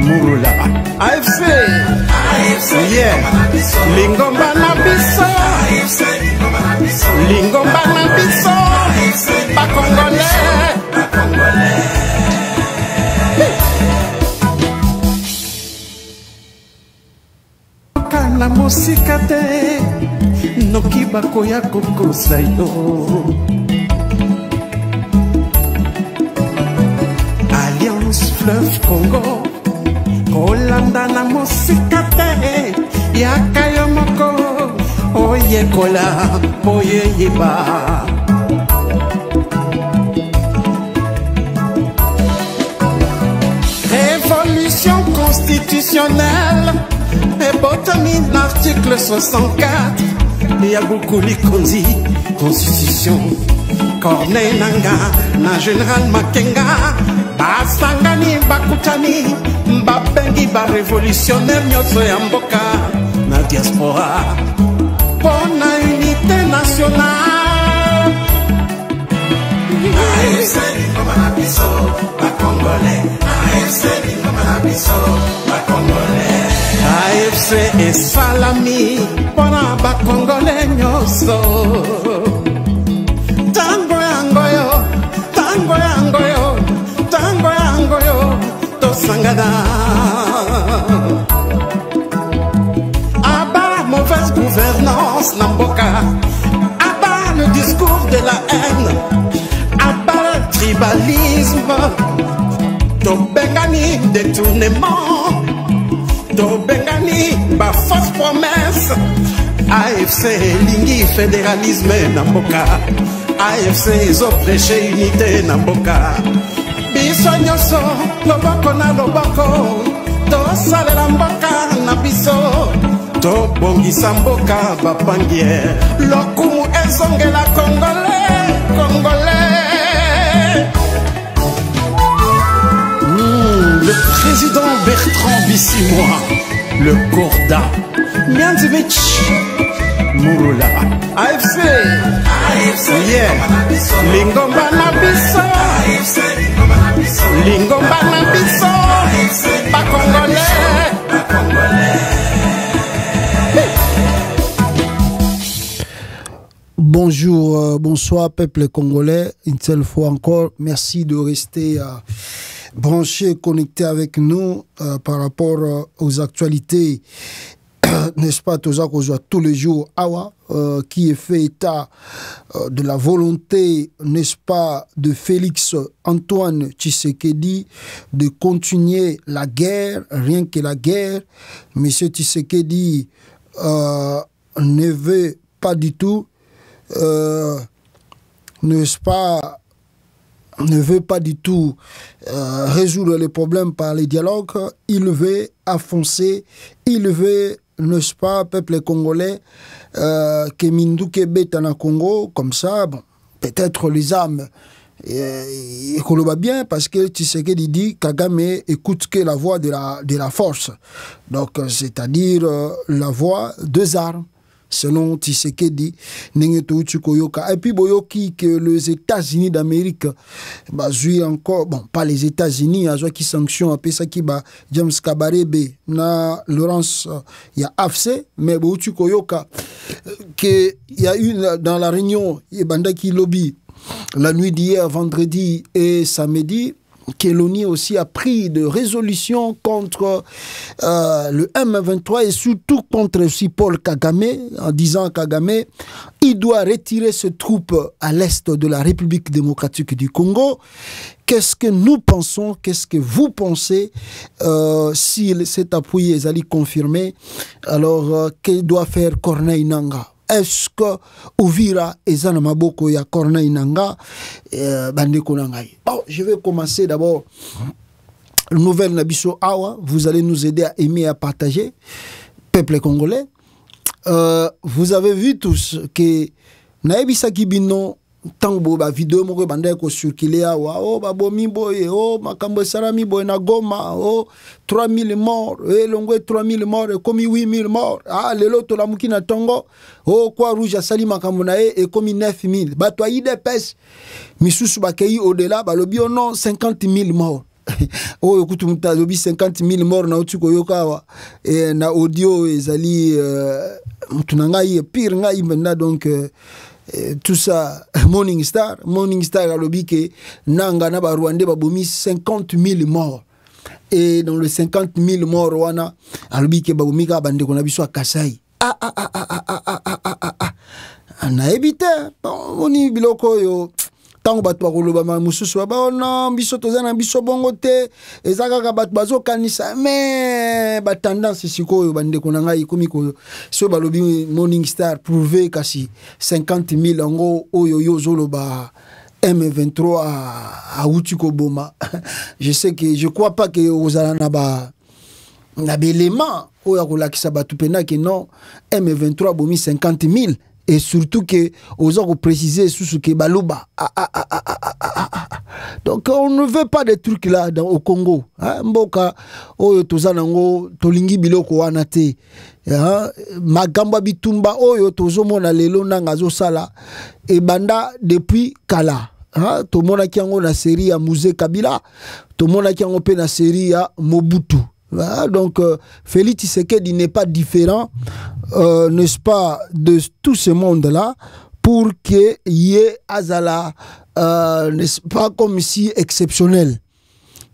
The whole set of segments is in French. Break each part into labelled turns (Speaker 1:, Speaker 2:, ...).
Speaker 1: Murula AFC yeah Lingomba na biso Lingomba na biso Ba Congolais Kana musika te Noki bakoya kokosa yo Alliance Fleuve Congo Kolanda na musika te Yakayo moko Oye kola Oye yeba Révolution constitutionnelle Et botami l'article 64 Yabukuli Konzi Constitution Corneille Nanga Na Général Makenga Basangani Bakutani Babengi ba révolutionnaire Nyoso ya mboka Na diaspora Pona unité nationale AFC Lingomba na biso Ba Congolais AFC Lingomba na biso Ba Congolais AFC et Salami Pona Ba Congolais Nyoso Tango yangoyo Tango yangoyo Tango yangoyo Tosangada Abat mauvaise gouvernance Namboka Abat le discours de la haine Abat le tribalisme Tobengani détournement Tobengani ba fausse promesse AFC lingi fédéralisme Namboka AFC ils ont prêché unité Namboka Biso nyoso loboko na loboko To salela mboka na biso To bongisa mboka bapangie Lokumu ezongela Congolais Congolais Le président Bertrand Bissimois Le Gorda Mianzevich Murula AFC yeah Lingomba na biso Lingomba na biso Ba Congolais
Speaker 2: Bonjour, bonsoir peuple congolais. Une seule fois encore, merci de rester branché, connecté avec nous par rapport aux actualités, n'est-ce pas, tous les jours, Awa, qui est fait état de la volonté, n'est-ce pas, de Félix Antoine Tshisekedi de continuer la guerre, rien que la guerre. Monsieur Tshisekedi ne veut pas du tout, n'est-ce pas, ne veut pas du tout résoudre les problèmes par les dialogues. Il veut affoncer, il veut, n'est-ce pas, peuple congolais, que Mindouke bête en Congo, comme ça, bon, peut-être les âmes, et qu'on le voit bien, parce que Tshisekedi dit Kagame écoute que la voix de la force. Donc, c'est-à-dire la voix des armes. Selon Tshisekedi, et puis boyoki que les États-Unis d'Amérique jouent encore, bon, pas les États-Unis, qui sanctionnent un peu ça qui va James Kabarebe na Laurence il y a AFC, mais boyoki koyoka que il y a une dans la réunion il banda qui lobby la nuit d'hier, vendredi et samedi, que l'ONU aussi a pris de résolutions contre le M23 et surtout contre aussi Paul Kagame, en disant Kagame, il doit retirer ses troupes à l'est de la République démocratique du Congo. Qu'est-ce que nous pensons, qu'est-ce que vous pensez si cet appui est allé confirmer? Alors, que doit faire Corneille Nangaa? Est-ce que Ouvira et Zanamaboko ya Corneille Nangaa bandeko nangai? Bon, je vais commencer d'abord. Nouvelle Nabiso Awa, vous allez nous aider à aimer et à partager. Peuple congolais, vous avez vu tous que Naebisa Kibino tango ba vidéo moko banda ko circuler awa oh babomi boye oh makambo sarami boye na Goma oh 3000 morts et longwe 3000 morts et comme 8000 morts ah lelo to la mukina tongo oh kwa rouge asali makambo na et comme 9000 bato aide pes misusu bakei au delà balobi non 50 000 morts oh écoute muta lobi 50 000 morts na uti koyoka et na audio ezali mutunanga yi pire nga imenda donc tout ça Morning Star a lobi que nanga na ba Rwandais ba bomi 50 000 morts. Et dans les 50 000 morts wana alobi ke ba bomi ka bande ko na biso Kasai. Na évité moni biloko yo tango bato bakoloba mususu ba non biso tozana biso bongo te ezaka ka bato bazo kanisa mais ba tendance sikoyo bande ko ngai komi ko so balobi Morning Star prouver kasi 50 000 ngo oyo yo zoloba M23 à Outiko Boma. Je crois pas que Ozala na l'élément où la kisabatu pena que non M23 bomi 50 000 et surtout que Ozako préciser sous ce que Balouba. Donc on ne veut pas des trucs là au Congo. Mboka oyo tozanango tolingi biloko wana te. Magamba bitumba oyo tozomona lelo nangazo sala et banda depuis kala. To mona kiango na série ya Musée Kabila, to mona kiango pe na série ya Mobutu. Donc Félix Tshisekedi n'est pas différent, n'est-ce pas, de tout ce monde-là, pour que y ait azala, n'est-ce pas, comme si exceptionnel.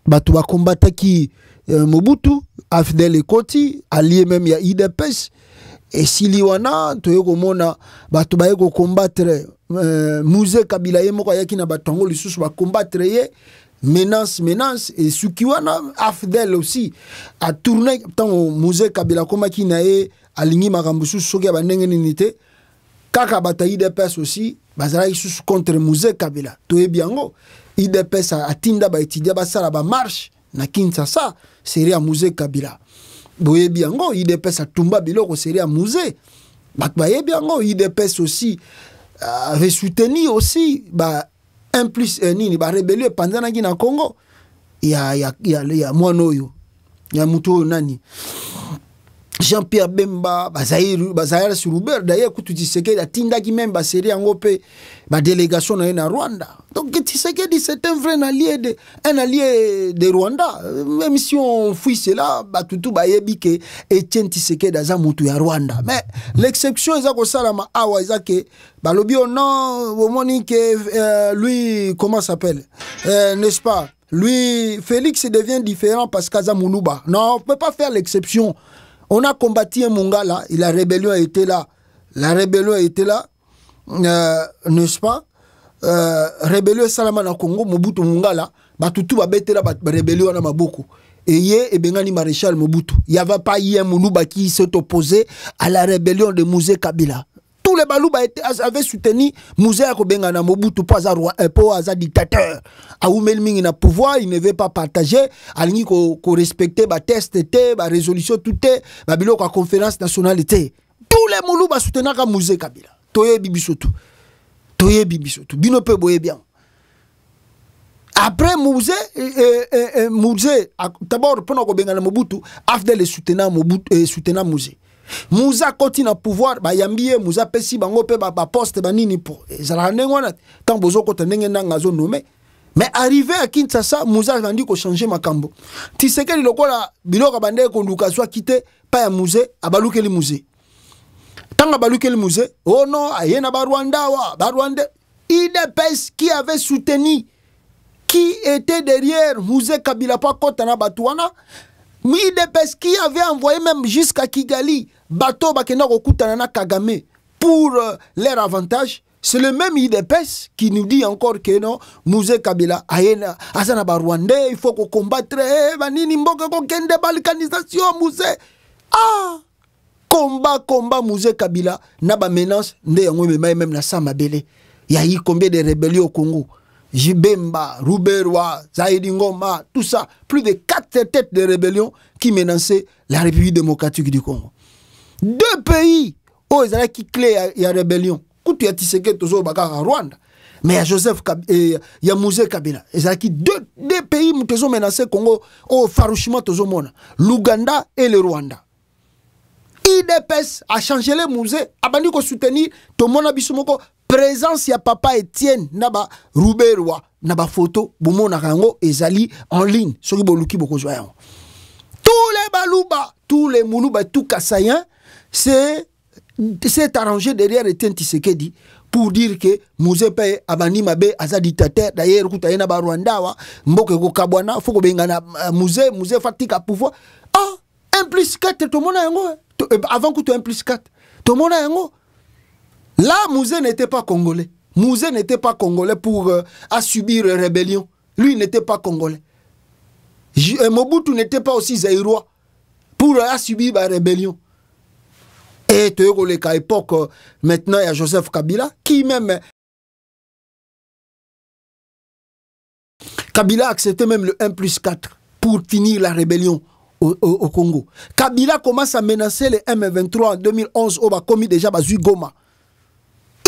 Speaker 2: Batu ba combattre qui Mobutu, Afdel Ekoti, allié même ya IDPS. Et si liwana toyeko mona bato bayeko combattre Musée Kabila ye moko yaki na batongo lisusu ba combattre ye menace et sukiwana Afdel aussi a tourné tant Musée Kabila koma ki na ye alingi makambo susu soki ya bandenge nini te kaka bata IDPS aussi bazala isusu contre Musée Kabila toyebi yango IDPS atinda ba étudier basala ba marche na Kinshasa série ya Musée Kabila. Boyebi yango IDPS atumba biloko série à musée. Boyebi yango IDPS aussi avait soutenu aussi un plus nini ba rébellion pendant na Congo. Il y a Moanoyo. Il y a Muto nani. Jean-Pierre Bemba, Bazaïr sur Uber, d'ailleurs, quand tu dis que la Tinda qui même série en Opé, la délégation na Rwanda. Donc, tu sais que c'est un vrai allié de Rwanda. Même si on fouille cela, tout bayebi que Etienne Tshisekedi dans Mutu ya Rwanda. Mais l'exception est que ça ma awa est que balobi non, au moment que lui comment s'appelle, n'est-ce pas? Lui Félix devient différent parce qu'Aza Moulouba. Non, on peut pas faire l'exception. On a combattu un Mongala, et la rébellion a été là. La rébellion a été là, n'est-ce pas? Rébellion Salama na Congo, Mobutu Mongala, Batutu va bête la rébellion na Maboko. Et hier, Bengani Maréchal Mobutu. Il n'y avait pas hier Moulouba qui s'est opposé à la rébellion de Musée Kabila. Tous les Balouba avaient soutenu Musée Bengana Mobutu pour un dictateur. A Oumelming na pouvoir, il ne veut pas partager. Alingi ko respecter ba test té, ba résolution tout té, ba bilo ko conférence nationale té. Tous les Moulouba soutenant ka Musée Kabila. Toye bibisotu. Toye bibisotu. Bino pe boye bien. Après Musée, d'abord pendant ko Bengana Mobutu, afdel le soutenant Mobutu soutenant Musée. Mouza continue à pouvoir ba yambie Mouza pesi bango pe ba poste ba nini po ezala ndengona tant bozo ko tendenge nanga zo nommé mais arrivé à Kinshasa Mouza a dit ko changer makambo Tshisekedi lokola biloko bande ko nduka so quitter pa ya musée abalukeli musée tanga balukeli musée oh non ayena ba Rwanda IDPS qui avait soutenu qui était derrière Musée Kabila pa kotana batuana IDPS qui avait envoyé même jusqu'à Kigali bateau bakenda kokutana na Kagame pour leur avantage. C'est le même IDPS qui nous dit encore que non, Musée Kabila ayena azana ba Rwandais, il faut qu'on combattre banini mboka ko kende balkanisation Musée. Combat Musée Kabila na ba menace nde yango même na Samabele. Il y a eu combien de rébellions au Congo? Jibemba, Ruberwa, Zaïdi Ngoma, tout ça, plus de 4 têtes de rébellion qui menaçaient la République démocratique du Congo. 2 pays où ils ont qui clé la rébellion. Quand tu as Tshisekedi toujours à Rwanda, mais il y a Joseph il y a Musée Kabila. Ils ont qui 2 pays qui ont menacé le Congo au farouchement l'Ouganda et le Rwanda. IDPS a changé les musées, a banni ko soutenir tout le monde a bisumoko présence ya papa Etienne naba Ruberwa na ba photo bomo na rango ezali en ligne soki boluki bokozwa yango. Tous les baluba, tous les muluba, tout kassayen c'est arrangé derrière Etienne Tshisekedi pour dire que Mouzé paye abani mabe aza dictateur. D'ailleurs kuta yena ba Rwanda wa mboke ko kabwana faut ko bengana Mouzé fatika pouvoir. Ah 1+4 tout monde yango avant que tu 1+4 tout monde yango. Là Mouzé n'était pas congolais. Mouzé n'était pas congolais pour à subir rébellion. Lui n'était pas congolais. Mobutu n'était pas aussi zaïrois pour subir la rébellion. Et à l'époque, maintenant, il y a Joseph Kabila qui même... Kabila acceptait même le 1+4 pour finir la rébellion au Congo. Kabila commence à menacer les M23 en 2011 au Bakomi déjà Bazui Goma.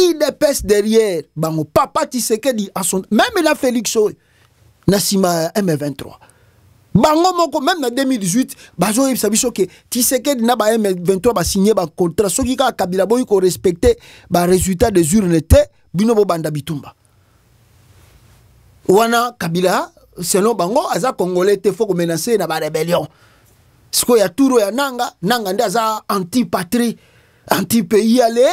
Speaker 2: Il dépêche derrière. Mon papa Tshisekedi à son... Même il a Félix Oye. Nassima M23. Bango moko même en 2018 bazo yebisa biso ke Tshisekedi na ba M23 ba signé ba contrat soki ka Kabila boy ko respecter ba résultat des urnes te bino bo banda bitumba wana Kabila selon bango aza congolais te faut ko menacer na ba rébellion siko ya turo ya nanga nde aza anti patrie anti pays ale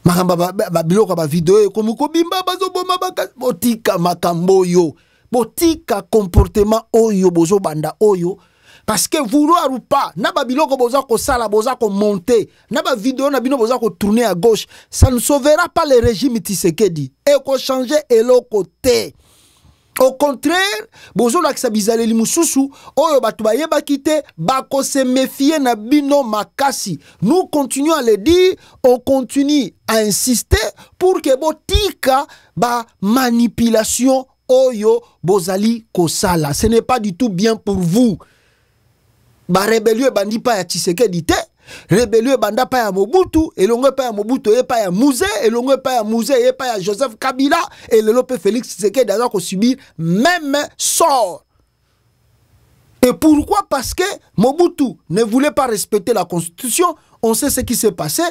Speaker 2: makamba ba biloko ba vidéo ko muko bimba bazo boma ba botika makambo yo botika comportement oyo bozo banda oyo parce que vouloir ou pas na ba biloko boza ko sala boza ko monter na ba vidéo na bino boza ko tourner à gauche ça ne sauvera pas le régime Tshisekedi et ko changer eloko te. Au contraire bozo lakisa bizaleli mususu oyo batu bayeba kite bako se méfier na bino makasi. Nous continuons à le dire, on continue à insister pour que botika ba manipulation Oyo bozali kosala. Ce n'est pas du tout bien pour vous. Ba rébellion bandi pa ya Tshisekedi te. Rébellion banda pa ya Mobutu. Elongo pa ya Mobutu et pa ya Mouzé. Elongo pa ya Mouzé et pa ya Joseph Kabila. Et le Lope Félix Tshisekedi a subir même sort. Et pourquoi? Parce que Mobutu ne voulait pas respecter la constitution. On sait ce qui s'est passé.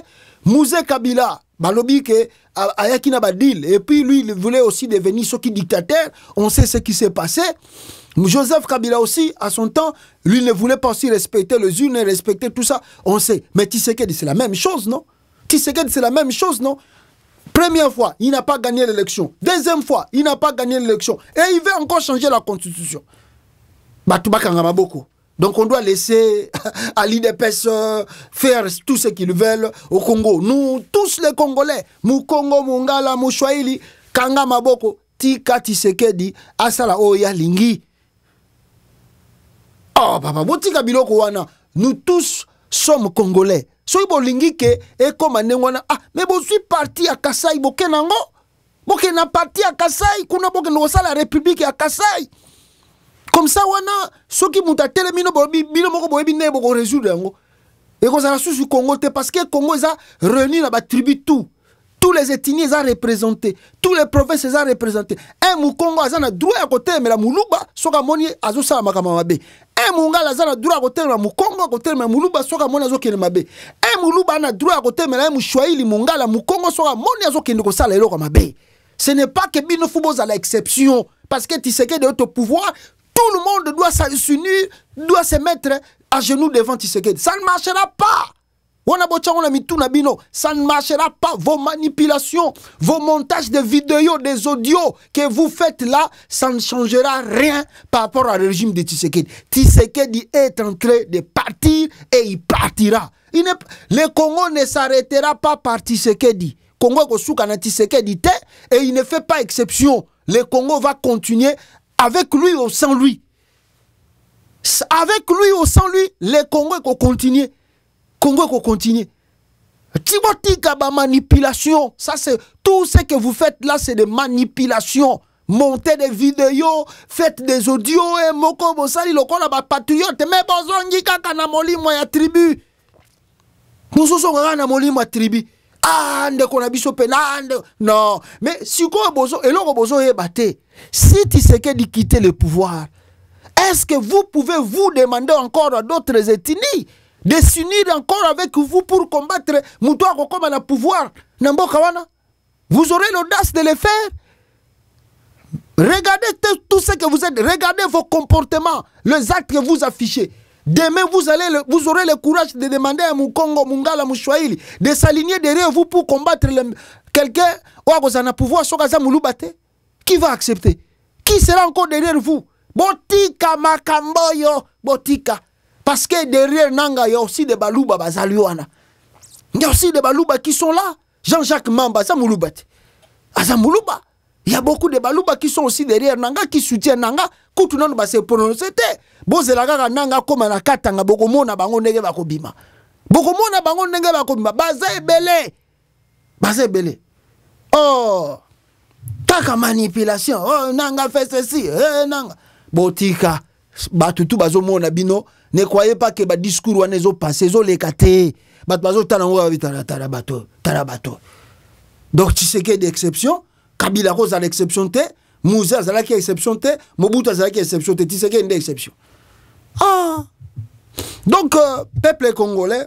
Speaker 2: Mouzé Kabila balobi ke ayakina badil et puis lui il voulait aussi devenir ce qui dictateur. On sait ce qui s'est passé. Joseph Kabila aussi à son temps lui ne voulait pas aussi respecter les urnes, respecter tout ça. On sait. Mais Tshisekedi c'est la même chose, non? Tshisekedi c'est la même chose, non? Première fois il n'a pas gagné l'élection. Deuxième fois il n'a pas gagné l'élection et il veut encore changer la constitution. Batubaka Ngamaboko. Donc on doit laisser à l'IDPS faire tout ce qu'ils veulent au Congo. Nous, tous les Congolais, Mukongo, Mungala, Mouchouaili, Kanga Maboko, Tika Tshisekedi, Asala Oya Lingi. Oh, papa, Botika Biloko Wana, nous tous sommes Congolais. Soy Bolingi ke, et comme Wana, ah, mais bon, je suis parti à Kassai, Bokenango, Bokena parti à Kassai, Kuna Bokenosa la République à Kassai. Comme ça, wana, ceux qui m'ont télé, mino moko boyebi ne boko résoudre yango. Et qu'on s'en sous Congo, parce que Congo a réuni la tribu tout. Tous les ethnies ont représenté, tous les provinces ont représenté. Un Moukongo a un droit à côté, mais la Moulouba, soka moni azo sa makamamabe. Un Mungala a un droit à côté, mais la Moukongo à côté, mais la Moulouba, soka moni azo kene mabe. Un Moulouba a un droit à côté, mais la Mouchouaili Mungala, Moukongo, soka moni azo kene ko sala eloko mabe. Ce n'est pas que Bino Foubos à l'exception, parce que Tshisekedi est au pouvoir. Tout le monde doit s'unir, doit se mettre à genoux devant Tshisekedi. Ça ne marchera pas. Ça ne marchera pas. Vos manipulations, vos montages de vidéos, des audios que vous faites là, ça ne changera rien par rapport au régime de Tshisekedi. Tshisekedi est en train de partir et il partira. Le Congo ne s'arrêtera pas par Tshisekedi. Congo est Tshisekedi et il ne fait pas exception. Le Congo va continuer avec lui ou sans lui. Avec lui ou sans lui, les Congolais vont continuer. Congo vont continuer. Tibotika ba manipulation. Ça c'est tout ce que vous faites là, c'est des manipulations. Montez des vidéos, faites des audios et moko bosali lokola ba patriote mais bozongi kaka na molimo ya tribu. Nous sommes na molimo ya tribu. Ah, non, mais si bozo eloko bozo ebate. Si Tshisekedi quitte le pouvoir, est-ce que vous pouvez vous demander encore à d'autres ethnies de s'unir encore avec vous pour combattre Moutoua Kokoma na pouvoir? Vous aurez l'audace de le faire? Regardez tout ce que vous êtes. Regardez vos comportements, les actes que vous affichez. Demain, vous aurez le courage de demander à Mukongo, Mungala, Mouchouaïli de s'aligner derrière vous pour combattre quelqu'un qui a pouvoir. Qui va accepter? Qui sera encore derrière vous? Botika Makamboyo, Botika. Parce que derrière Nanga, il y a aussi des Balouba Bazaliwana. Il y a aussi des Balouba qui sont là. Jean-Jacques Mamba, ça Mouloubate. Azamoulouba. Il y a beaucoup de Balouba qui sont aussi derrière Nanga, qui soutiennent Nanga. Koutunan ba se prononcer. Bozelaga Nanga comme na katanga bokomona bango ndenge bakobima. Bokomona bango ndenge bakobima. Baza ebele. Baza ebele. Oh. Kaka manipulation. Oh, Nanga fait ceci. Nanga. Botika. Batutu bazomona bino. Ne croyez pas que ba discours wana ezo passer zo lekate. Bato talango tarabato. Donc tu sais qu'il y a des exceptions. Kabila Rose a l'exception T, Moussa a l'exception T, Mobutu a l'exception T, tu sais qu'il y a une exception. Ah! Donc, peuple congolais,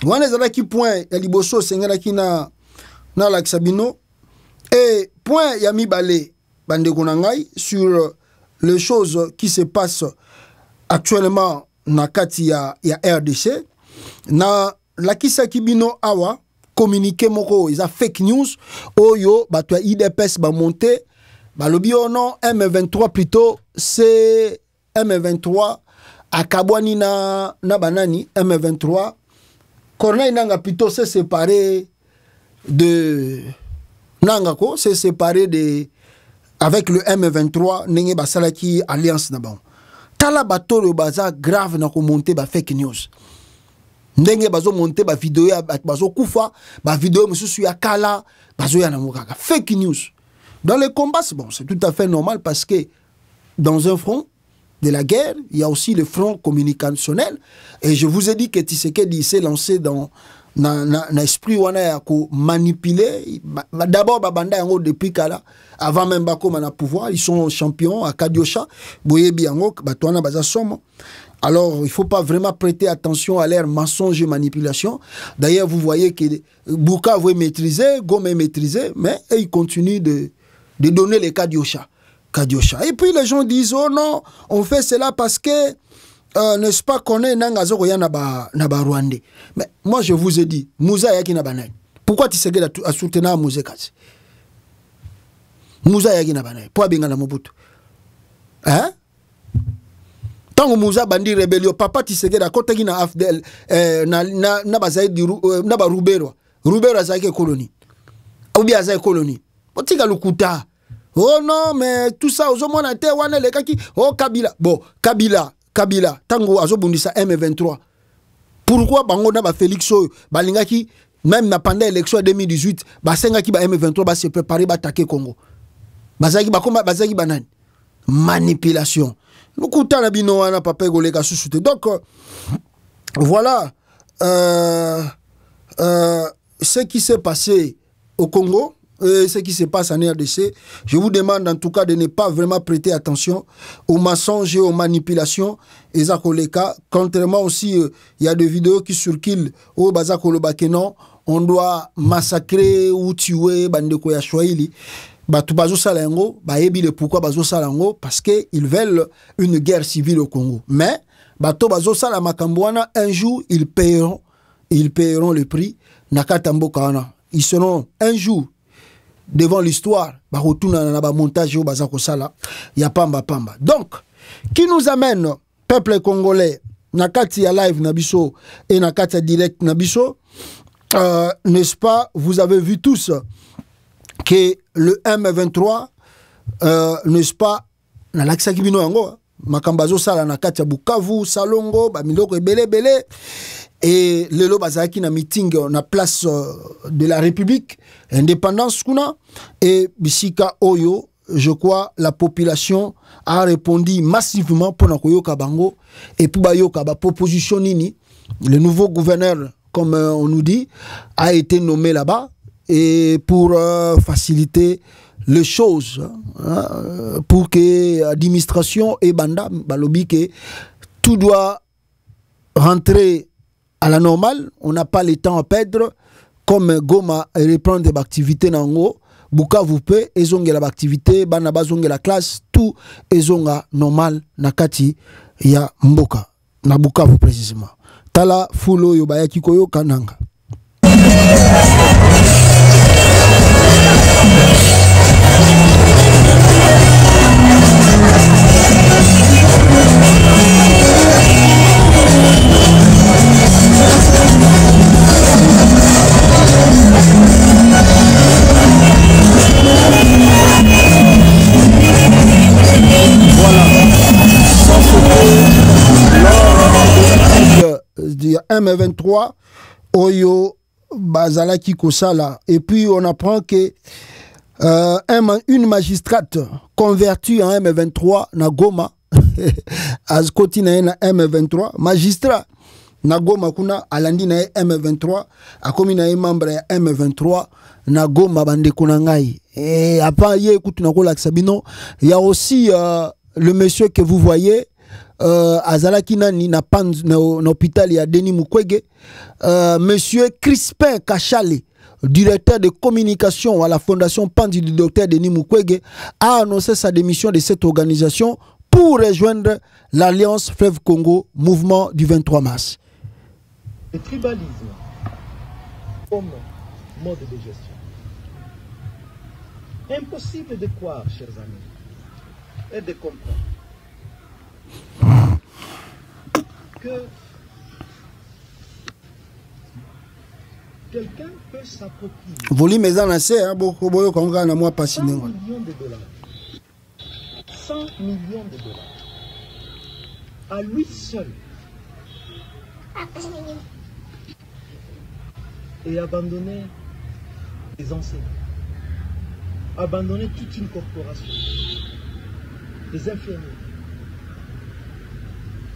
Speaker 2: on a qui point, il y a liboso, c'est na l'axabino, et point, il y a mis balé, bande konangai, sur les choses qui se passent actuellement na kati ya RDC, na la kisa kibino awa, communiqué moko, ils ont fake news, oyo, bato IDPS ba monté, ba lobi non, M23 plutôt, c'est M23, akabwani na banani, M23, Corneille Nanga plutôt s'est séparé de Nangako, s'est séparé de, avec le M23, Nenge Basalaki Alliance Nabon. Tala bato le baza grave na ko monté ba fake news. Ndenge bazo monter ba vidéo ya bazo kufa ba vidéo mususu ya kala bazo ya namukaka fake news. Dans les combats bon, c'est tout à fait normal parce que dans un front de la guerre, il y a aussi le front communicationnel et je vous ai dit que Tshisekedi s'est lancé dans na esprit wana ya ko manipuler d'abord babanda yango depuis kala avant même bako na pouvoir, ils sont champions à Kadiosha boyebi yango bato wana baza somo. Alors, il ne faut pas vraiment prêter attention à leur mensonge et manipulation. D'ailleurs, vous voyez que Bukavu est maîtrisé, Goma est maîtrisé, mais ils continuent de donner les Kadiosha. Et puis les gens disent, oh non, on fait cela parce que, n'est-ce pas, qu'on est Nangazoya Naba Rwandais. Mais moi, je vous ai dit, Moussa Yaki Nabanay. Pourquoi tu sais à soutenir Moussa Katsi? Moussa Yaki Nabanay. Pourquoi Bengana Mobutu? Hein? Tant Moussa bandi rébellion, papa Tshisekedi à côté na AFDL, na bazaï di na ba Rubero azaïke colonie. Ou bien azaïke colonie. Otika lukuta. Oh non, mais tout ça, aux hommes te wana le kaki. Oh Kabila. Bon, Kabila. Tango azobundisa M23. Pourquoi bango na ba Félix Oyo, balingaki, même pendant l'élection 2018, basengaki ba M23 ba se préparer ba attaquer Congo. Bazaki ba komba bazaki banani. Manipulation. Donc, voilà ce qui s'est passé au Congo, ce qui se passe en RDC. Je vous demande en tout cas de ne pas vraiment prêter attention aux mensonges et aux manipulations. Et contrairement aussi, il y a des vidéos qui circulent au Bazakolobakeno, on doit massacrer ou tuer Bandeko Yashwaili. Batu bazo salango, baebi le pourquoi bazo salango parce que ils veulent une guerre civile au Congo. Mais bato bazo salamakambwana un jour ils paieront le prix nakatambo kana. Ils seront un jour devant l'histoire ba retourna na ba montage au bazako sala ya pamba. Donc qui nous amène peuple congolais nakati ya live nabiso et nakati ya direct nabiso n'est-ce pas, vous avez vu tous que le M23, n'est-ce pas, na lakisa kibino yango, makambazo sala na kati ya Bukavu, Salongo, bamiloko ebele, et lelo bazaki na meeting na place de la République, indépendance kuna, et bisika oyo, je crois, la population a répondu massivement pour nakoyoka bango, et pour bayoka ba proposition nini, le nouveau gouverneur, comme on nous dit, a été nommé là-bas, et pour faciliter les choses, pour que l'administration et Banda, balobi que tout doit rentrer à la normale, on n'a pas le temps à perdre, comme Goma reprendre des activités nango, Bukavu pe ezonge la activité bana bazonge la classe tout ezonga normal nakati ya mboka na Bukavu précisément tala fulo yo bayaki koyo kananga. Du M23 Oyo Bazalaki Kosala et puis on apprend que une magistrate convertie en M23 na Goma Azkoti na M23 magistrat na Goma kuna alandi na M23 akomi na membre ya M23 na Goma bande kuna ngai et après ye kutu na kola Sabino il y a aussi le monsieur que vous voyez Azalaki nani na pan na hôpital ya Denis Mukwege monsieur Crispin Kachale directeur de communication à la fondation Pandi du docteur Denis Mukwege a annoncé sa démission de cette organisation pour rejoindre l'Alliance Fleuve Congo mouvement du 23 mars.
Speaker 3: Le tribalisme comme mode de gestion. Impossible de croire, chers amis, et de comprendre que quelqu'un peut s'approprier 100 millions de dollars. 100 millions de dollars. À lui seul. Et abandonner les enseignants. Abandonner toute une corporation. Les infirmiers.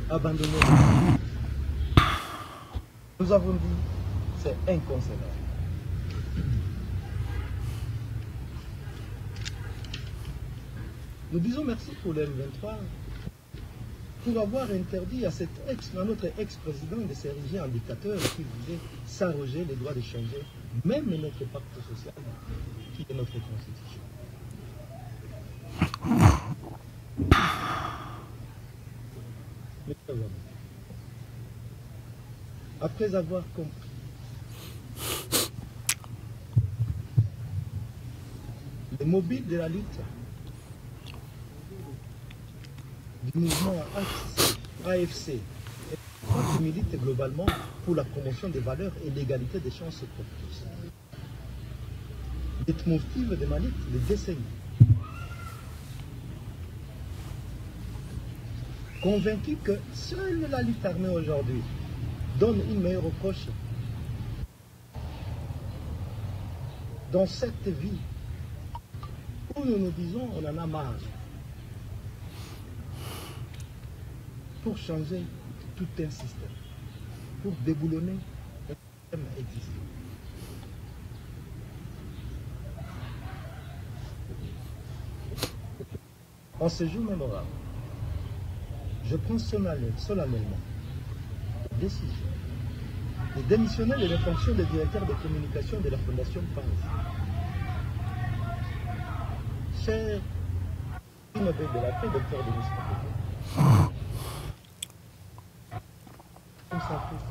Speaker 3: Abandonner. Nous avons dit, c'est inconcevable. Nous disons merci pour le M23 pour avoir interdit à notre ex-président de s'ériger en dictateur qui voulait s'arroger les droits de changer même notre pacte social qui est notre constitution. Après avoir compris les mobiles de la lutte du mouvement AFC qui milite globalement pour la promotion des valeurs et l'égalité des chances pour tous. Leitmotiv de ma lutte, les décennies. Convaincu que seule la lutte armée aujourd'hui donne une meilleure approche dans cette vie où nous nous disons on en a marre pour changer tout un système, pour déboulonner un système existant. En ce jour mémorable, je prends solennellement la décision de démissionner de la fonction de directeur de communication de la Fondation PANS. Cher Nobel de la paix, docteur Denis Mukwege, on s'implique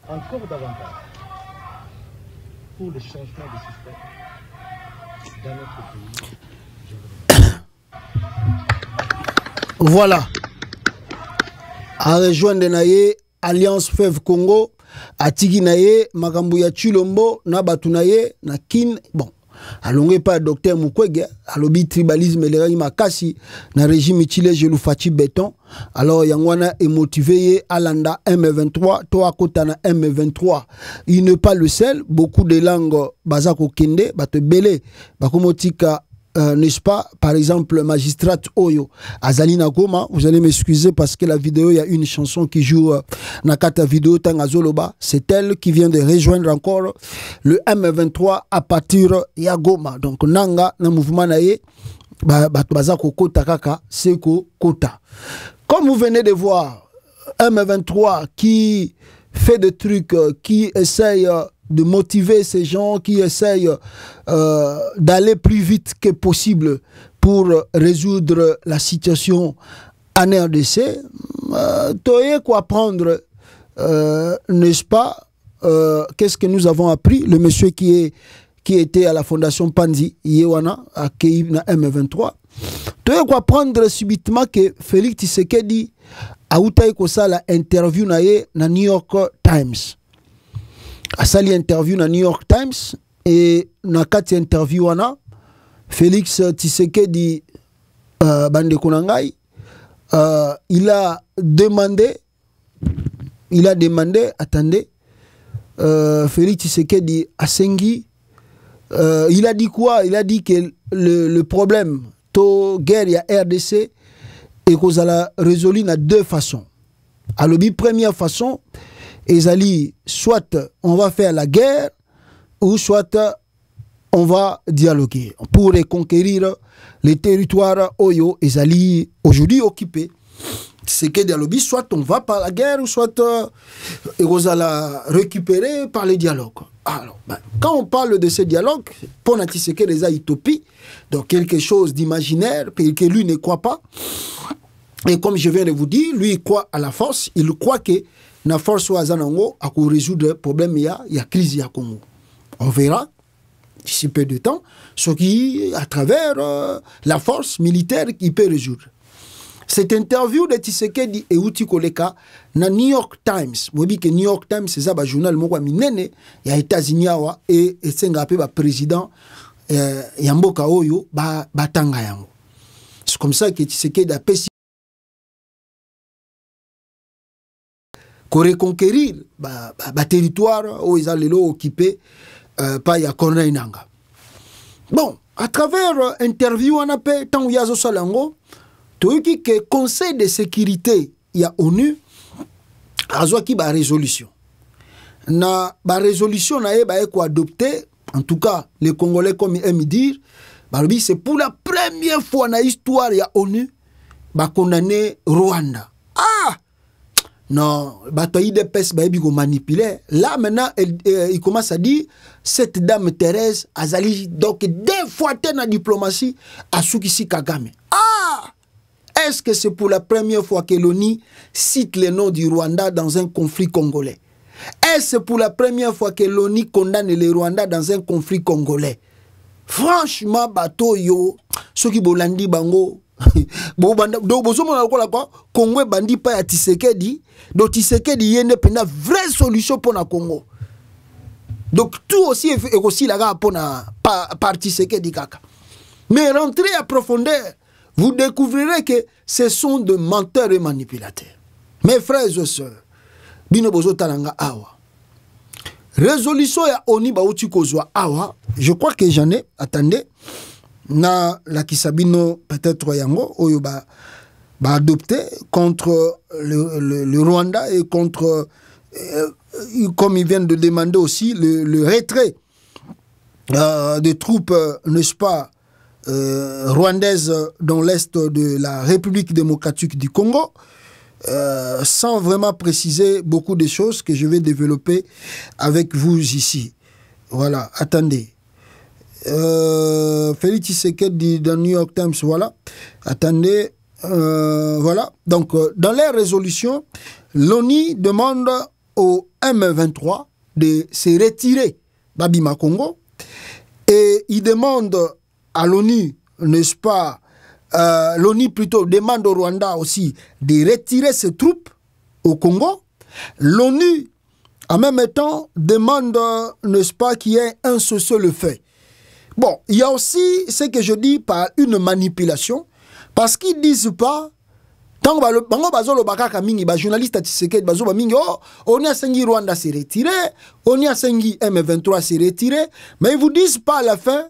Speaker 3: encore davantage pour le changement de système dans notre pays.
Speaker 2: Voilà. À rejoindre naye Alliance Fleuve Congo, à Tigi naye makambo ya Chilombo na batu naye na kin bon. Alongé pas docteur Mukwege, alobi tribalisme le makasi na régime chile je Fachi béton. Alors yangwana est motivé Alanda M23, toi kota na M23. Il n'est pas le seul, beaucoup de langues bazako kende, bate belé, bakomotika n'est-ce pas, par exemple, magistrate Oyo, Azalina Goma, vous allez m'excuser parce que la vidéo, il y a une chanson qui joue Nakata vidéo Tangazoloba, c'est elle qui vient de rejoindre encore le M23 à partir de Goma. Donc, Nanga, na mouvement nae, bazako kota kaka, seko kota. Comme vous venez de voir, M23 qui fait des trucs, qui essaye de motiver ces gens qui essayent d'aller plus vite que possible pour résoudre la situation en RDC. Tu quoi prendre, n'est-ce pas, qu'est-ce que nous avons appris? Le monsieur qui était à la fondation Panzi, Yewana, à Kiev, na M23. Tu quoi prendre subitement que Félix Tshisekedi a eu la interview na New York Times. A sali interview na New York Times et na kati interview wana Félix Tshisekedi bande kunangai il a demandé, attendez, Félix Tshisekedi Asengi, il a dit quoi? Il a dit que le problème de guerre ya RDC et qu'on a résolu de deux façons. Alors, la première façon, soit on va faire la guerre, ou soit on va dialoguer pour reconquérir les territoires Oyo et aujourd'hui occupés. C'est que dialogue, soit on va par la guerre, ou soit on va la récupérer par les dialogues. Alors, quand on parle de ce dialogue, pour Tshisekedi des utopies, donc quelque chose d'imaginaire, que lui ne croit pas. Et comme je viens de vous dire, lui il croit à la force, il croit que la force soit à résoudre le problème, il y a crise à Congo. On verra d'ici peu de temps ce qui, à travers la force militaire, qui peut résoudre. Cette interview de Tshisekedi et Uti Koleka na New York Times. Vous voyez que New York Times, c'est ça, le journal Mokwa Minene, il y a États-Unis et c'est un président Yamboka Oyo, Batanga Yango. C'est comme ça que Tshisekedi a péché. Pour reconquérir le territoire où ils allaient occuper par Yakorna Inanga. Bon, à travers l'interview, on a fait tant Yazo Salango, tu dis que le Conseil de sécurité ya ONU a une résolution. Na résolution na adopté, en tout cas les Congolais comme ils aiment dire, c'est pour la première fois dans l'histoire ya ONU condamné Rwanda. Ah! Non, manipuler. Là, maintenant, il commence à dire cette dame Thérèse Azali, donc deux fois dans la diplomatie, à Sukisi Kagame. Ah! Est-ce que c'est pour la première fois que l'ONU cite le nom du Rwanda dans un conflit congolais? Est-ce pour la première fois que l'ONU condamne le Rwanda dans un conflit congolais? Franchement, bateau yo, ceux qui bolandi bango. Congo bandi pa ya Tshisekedi, donc Tshisekedi y a une vraie solution pour le Congo. Donc tout aussi est aussi là pour par Tshisekedi kaka. Mais rentrez à profondeur, vous découvrirez que ce sont de menteurs et manipulateurs. Mes frères et sœurs, bino bozo talanga awa. Résolution ya oni ba uti kozwa awa, je crois que j'en ai, attendez. Na la Kisabino peut-être yango oyo ba adopté contre le Rwanda et contre comme ils viennent de demander aussi le retrait des troupes n'est-ce pas rwandaises dans l'est de la République démocratique du Congo, sans vraiment préciser beaucoup de choses que je vais développer avec vous ici. Voilà, attendez. Félix Tshisekedi dans New York Times, voilà. Attendez, voilà. Donc, dans les résolutions, l'ONU demande au M23 de se retirer d'Abima Congo et il demande à l'ONU, n'est-ce pas, l'ONU plutôt demande au Rwanda aussi de retirer ses troupes au Congo. L'ONU, en même temps, demande, n'est-ce pas, qu'il y ait un cessez-le-feu. Bon, il y a aussi ce que je dis par une manipulation, parce qu'ils ne disent pas, tant que les journalistes on a Sengi Rwanda s'est retiré, on a Sengi M23 s'est retiré, mais ils vous disent pas à la fin,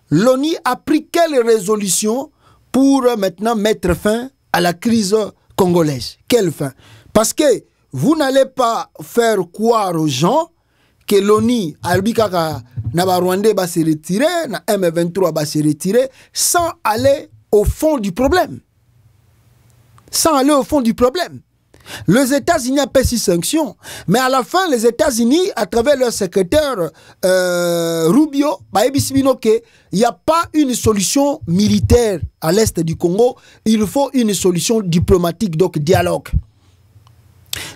Speaker 2: l'ONU a pris quelle résolution pour maintenant mettre fin à la crise congolaise. Quelle fin? Parce que vous n'allez pas faire croire aux gens que l'ONU, Albikaka, Naba Rwandais va se retirer, na M23 va se retirer, sans aller au fond du problème. Sans aller au fond du problème. Les États-Unis ont payé 6 sanctions, mais à la fin, les États-Unis, à travers leur secrétaire Rubio, il n'y a pas une solution militaire à l'est du Congo, il faut une solution diplomatique, donc dialogue.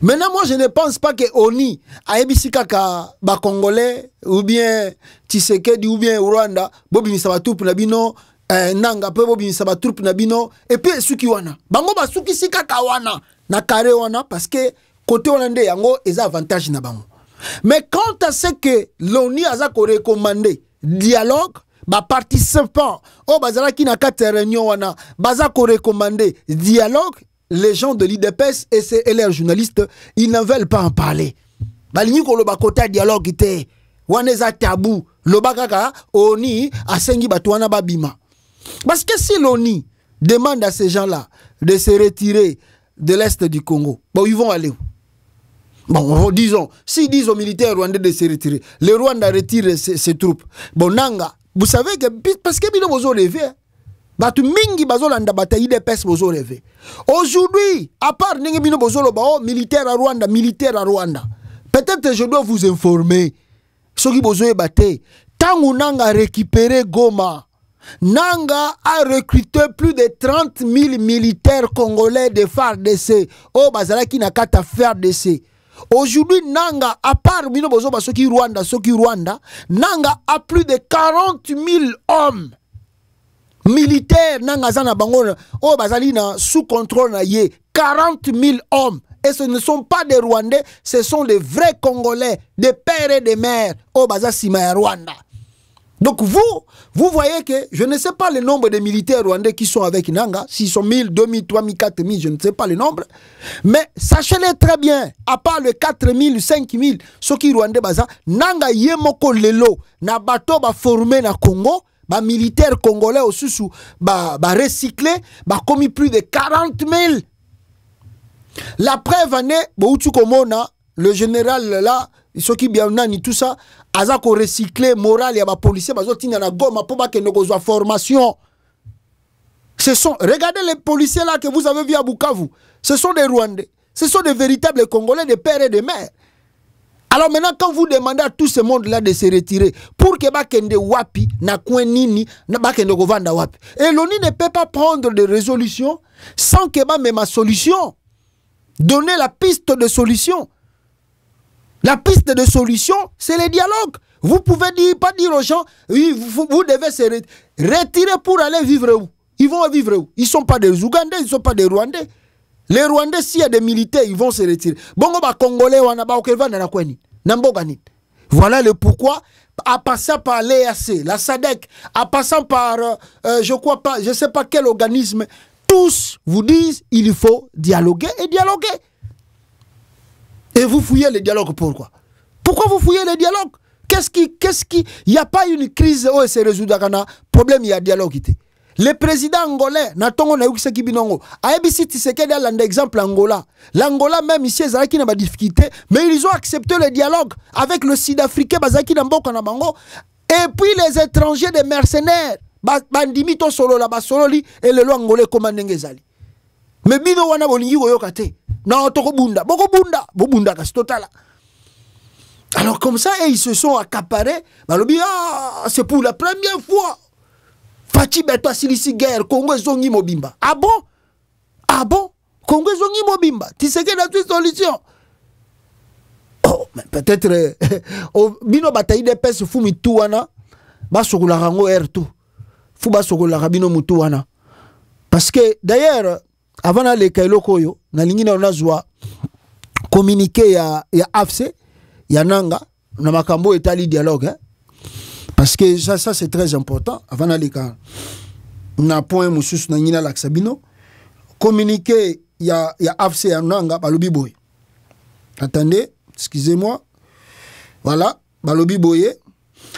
Speaker 2: Maintenant, moi, je ne pense pas que ONI, Aebisi Kaka, Congolais, ou bien Tshisekedi, ou bien Rwanda, Bobi Misabatu Punabino, Nanga, Bobi Misabatu Punabino, et puis Suki Wana. Bango Basuki Sikaka Wana. Na carré wana parce que côté hollandais yango les avantages na bango. Mais quant à ce que l'ONU a recommandé dialogue, ba participants au bazala ki na kate réunion wana baza ko recommander dialogue, les gens de l'IDPS et leurs journalistes ils ne veulent pas en parler. Balingi ko loba kota dialogue ite wana za tabou loba kaka ONU asengi batu wana babima. Parce que si l'ONU demande à ces gens-là de se retirer de l'Est du Congo, bon, ils vont aller où? Bon, disons, s'ils disent aux militaires rwandais de se retirer, le Rwanda retire ses troupes. Bon, Nanga, vous savez que, parce que bino bozo rêvé, batu mingi bazo landa bataille de pes bozo rêvé. Aujourd'hui, à part ningi bino bozo lo bao, militaire à Rwanda, peut-être je dois vous informer, ceux qui bozo bataille, tant Nanga a récupéré Goma, Nanga a recruté plus de 30 000 militaires congolais de FARDC. Oh, Bazalaki n'a qu'à faire FARDC. Aujourd'hui, Nanga, à part Binobozo, Soki Rwanda, Nanga a plus de 40 000 hommes militaires. Nanga Zana Bangon, oh, Bazalina, sous contrôle, 40 000 hommes. Et ce ne sont pas des Rwandais, ce sont des vrais Congolais, des pères et des mères. Oh, Bazasima Rwanda. Donc vous voyez que je ne sais pas le nombre de militaires rwandais qui sont avec Nanga, s'ils sont 1000, 2000, 3000, 4000, je ne sais pas le nombre. Mais sachez-le très bien, à part le 4000, 5000, ceux qui rwandais baza, Nanga yemoko lelo, na bato ba formé na Congo, ba militaires congolais au sous ba recyclé, ba commis plus de 40 000. La preuve année, Boutou Komona, le général là, ceux qui bien nani tout ça, azako recycler moral ya ba policiers bazotina na goma pour que nous ayons formation. Ce sont, regardez les policiers là que vous avez vus à Bukavu, ce sont des Rwandais, ce sont des véritables Congolais, des pères et des mères. Alors maintenant quand vous demandez à tout ce monde là de se retirer pour que bakende wapi na kwenini na bakende govanda wapi, et l'ONU ne peut pas prendre de résolution sans que ba même solution, donner la piste de solution. La piste de solution, c'est le dialogue. Vous pouvez pas dire aux gens, oui, vous devez se retirer pour aller vivre où? Ils vont vivre où? Ils ne sont pas des Ougandais, ils ne sont pas des Rwandais. Les Rwandais, s'il y a des militaires, ils vont se retirer. Bongo ba Congolais, voilà le pourquoi, en passant par l'EAC, la SADC, en passant par, je ne sais pas quel organisme, tous vous disent il faut dialoguer et dialoguer. Et vous fouillez le dialogue, pourquoi? Pourquoi vous fouillez le dialogue? Il n'y a pas une crise où se résout le problème, il y a dialogue. Le président angolais, Natongo Nayoukse Kibinongo, Aebisi Tshisekedi a l'exemple Angola. L'Angola, même ici, ils ont des difficultés, mais ils ont accepté le dialogue avec le Sud-Africain, Bazaki Namboka Nabango, et puis les étrangers, des mercenaires, Bandimito Solo, la Basololi, et le Angolais Komandengezali. Mais Bino Wana Bolingi Woyokate. Non, Tokobunda, Bokobunda, Bobunda, Kastotala. Alors comme ça, ils se sont accaparés. C'est pour la première fois. Fati Beto Silisi guerre, Congo Zongi Mobimba. Ah bon? Ah bon? Congo Zongi Mobimba. Tu sais qu'il y a une solution. Oh, mais peut-être. Bino bataille de pes Fumi Touana. Basokula Rango R2. Fuba Sokula Rabino Mutuana. Parce que d'ailleurs, avant d'aller Kailo Koyo, na lingina onazwa communiqué ya AFC, ya Nanga, na makambo etali dialogue, hein? Parce que ça c'est très important. Avant d'aller na point mususu na ngina laksabino, communiqué ya AFC ya Nanga balobi boy. Attendez, excusez-moi. Voilà, balobi boye.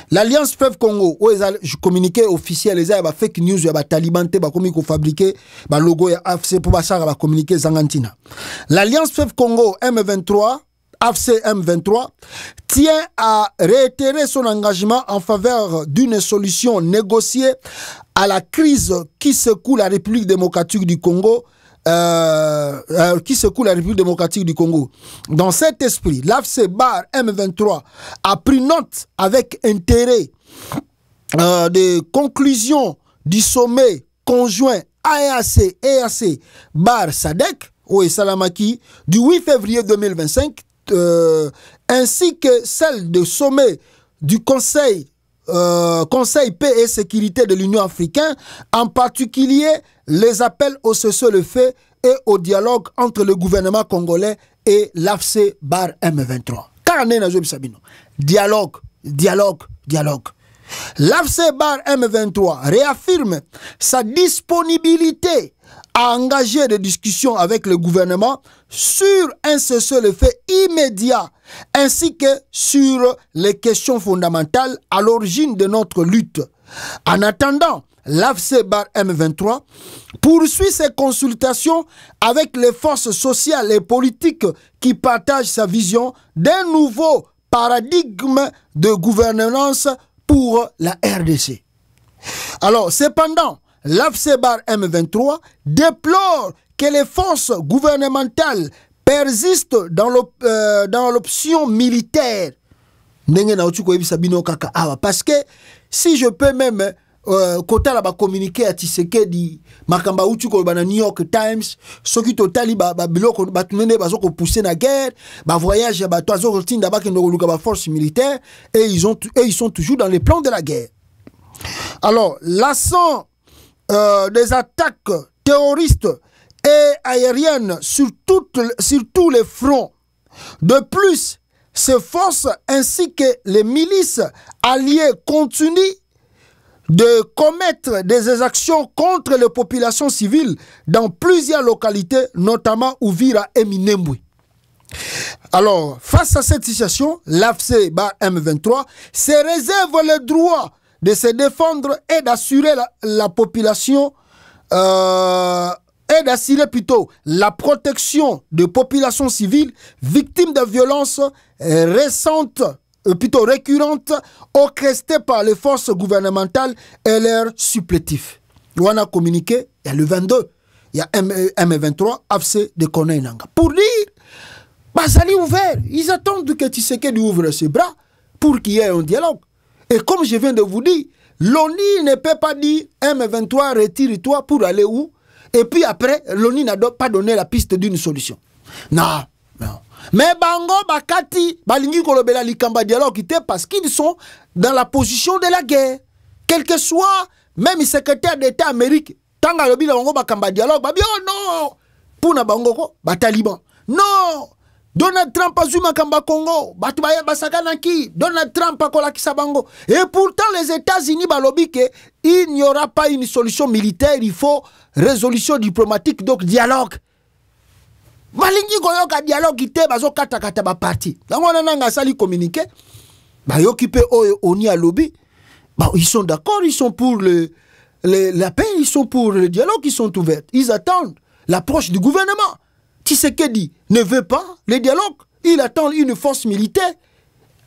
Speaker 2: L'Alliance Fleuve Congo, je communiqué officiel, les a fake news, il y a Taliban, il a fabriqué le logo AFC pour communiquer Zangantina. L'Alliance Fleuve Congo M23, AFC M23, tient à réitérer son engagement en faveur d'une solution négociée à la crise qui secoue la République démocratique du Congo qui secoue la République démocratique du Congo. Dans cet esprit, l'AFC Bar M23 a pris note avec intérêt des conclusions du sommet conjoint AEAC Bar Sadek ou Salamaki du 8 février 2025 ainsi que celle du sommet du Conseil paix et sécurité de l'Union africaine, en particulier les appels au cessez-le-feu et au dialogue entre le gouvernement congolais et l'AFC Bar M23. Dialogue. L'AFC Bar M23 réaffirme sa disponibilité à engager des discussions avec le gouvernement sur un cessez-le-feu immédiat ainsi que sur les questions fondamentales à l'origine de notre lutte. En attendant, l'AFC Bar M23 poursuit ses consultations avec les forces sociales et politiques qui partagent sa vision d'un nouveau paradigme de gouvernance pour la RDC. Alors, cependant, l'AFC Bar M23 déplore que les forces gouvernementales persistent dans l'option militaire. Parce que si je peux même kota la ba communiquer à Tshisekedi makamba utu ko ba na New York Times soki totali ba biloko ba tunene ba zo ko pousser na guerre ba voyage ba to zo tinda ba ke ndoluka ba force militaire et ils sont toujours dans les plans de la guerre. Alors lassant des attaques terroristes et aériennes sur tous les fronts. De plus, ces forces ainsi que les milices alliées continuent de commettre des exactions contre les populations civiles dans plusieurs localités, notamment Uvira et Minembwe. Alors, face à cette situation, l'AFC Bar M23 se réserve le droit de se défendre et d'assurer la population et d'assurer plutôt la protection de populations civiles victimes de violences récentes, plutôt récurrentes, orchestrées par les forces gouvernementales et leurs supplétifs. On a communiqué, il y a le 22, il y a M23, AFC de Konainanga. Pour dire, Basali ouvert, ils attendent que Tshisekedi ouvre ses bras pour qu'il y ait un dialogue. Et comme je viens de vous dire, l'ONU ne peut pas dire M23 retire-toi pour aller où? Et puis après, l'ONU n'a pas donné la piste d'une solution. Non. Mais Bango, Bakati, Balingi Kolobela Likamba dialogue parce qu'ils sont dans la position de la guerre. Quel que soit, même le secrétaire d'État américain, Tanga Lobi Bango Bakamba dialogue, Babi, oh non! Pour na Bango, Taliban. Non! Donald Trump a Zuma Kamba Congo, Batubaye Basakanaki, Donald Trump a Kolakisa Bango. Et pourtant, les États-Unis balobi que il n'y aura pas une solution militaire, il faut résolution diplomatique, donc dialogue. Malingi Goyoka dialogue ite bazo kata ba parti. Donc on a sali communiqué. Ba yokipe oni a lobby. Bah ils sont d'accord, ils sont pour la paix, ils sont pour le dialogue, ils sont ouverts. Ils attendent l'approche du gouvernement. Tshisekedi ne veut pas le dialogue. Il attend une force militaire.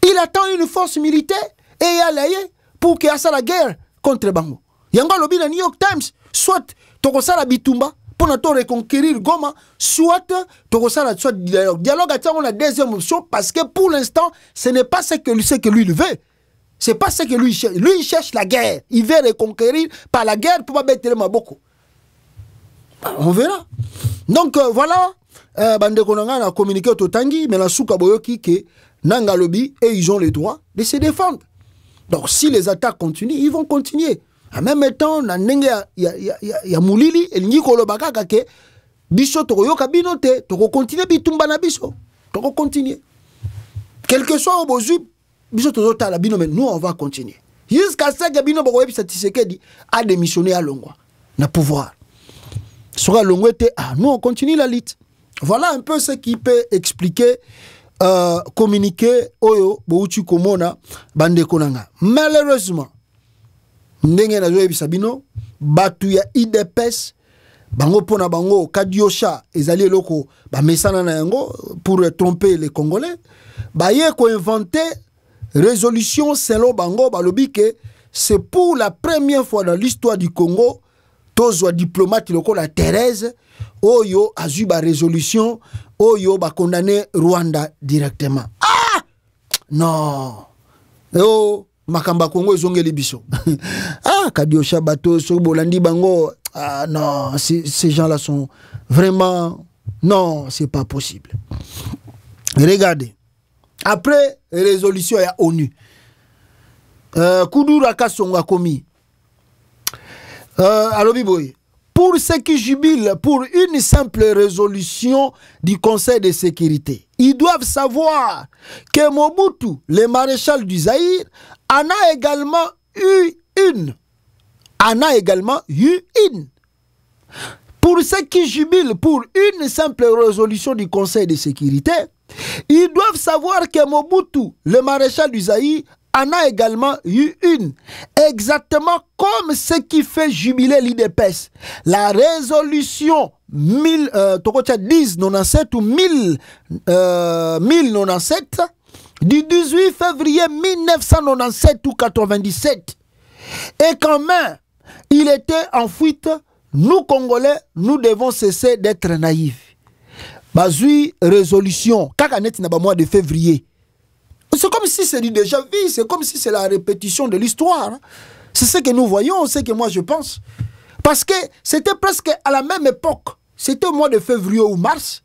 Speaker 2: Il attend une force militaire et y pour qu'il y ait la guerre contre Bango. Yanga lobby dans New York Times. Soit Tokosala Bitumba pour nous reconquérir Goma, soit Tokosala soit dialogue. Dialogue a la deuxième option parce que pour l'instant, ce n'est pas ce que lui il veut. C'est pas ce que lui cherche. Lui il cherche la guerre. Il veut reconquérir par la guerre pour pas mettre le Maboko. On verra. Donc voilà. Bande Konanga a communiqué au Totangi, mais la souka boyoki que Nanga Lobby et ils ont le droit de se défendre. Donc si les attaques continuent, ils vont continuer. En même temps, il y a Moulili et Nikolo Bakaka que Biso Tokoyoka Binote, Toko continue Bitumba na Biso. Toko continue. Quel que soit au Bozu, Biso Tozota la Bino, mais nous on va continuer. Jusqu'à ce que Bino Bokoyebi Tshisekedi a démissionné à Longwa. Na pouvoir. Sera Longwa était, nous on continue la lutte. Voilà un peu ce qui peut expliquer, communiquer, Oyo, Bouchi Komona, Bande Konanga. Malheureusement, Ndenge na Zoé Bisabino, Batuya IDPS, Bango Pona Bango, Kadiosha, Ezali Loko, Mesana Nayango, pour tromper les Congolais, Baye ko inventé résolution selon Bango, Balobi que c'est pour la première fois dans l'histoire du Congo tozwa diplomate lokola Thérèse oyo azu ba résolution oyo ba condamner Rwanda directement. Ah non makamba Congo ezongeli biso. Ah Kadiosha bato so bolandi bango. Ah non, ces gens-là sont vraiment non, c'est pas possible. Regardez. Après résolution ya ONU. Kudura Kasonga komi. Alobiboy. Pour ceux qui jubilent pour une simple résolution du Conseil de sécurité, ils doivent savoir que Mobutu, le maréchal du Zaïre, en a également eu une. Pour ceux qui jubilent pour une simple résolution du Conseil de sécurité, ils doivent savoir que Mobutu, le maréchal du Zaïre, en a également eu une, exactement comme ce qui fait jubiler l'IDPS. La résolution 1097 ou 1097 du 18 février 1997 ou 97. Et quand même, il était en fuite, nous Congolais, nous devons cesser d'être naïfs. Bazui résolution, kakanet na ba mois de février. C'est comme si c'est du déjà vu, c'est comme si c'est la répétition de l'histoire. C'est ce que nous voyons, c'est ce que moi je pense. Parce que c'était presque à la même époque, c'était au mois de février ou mars,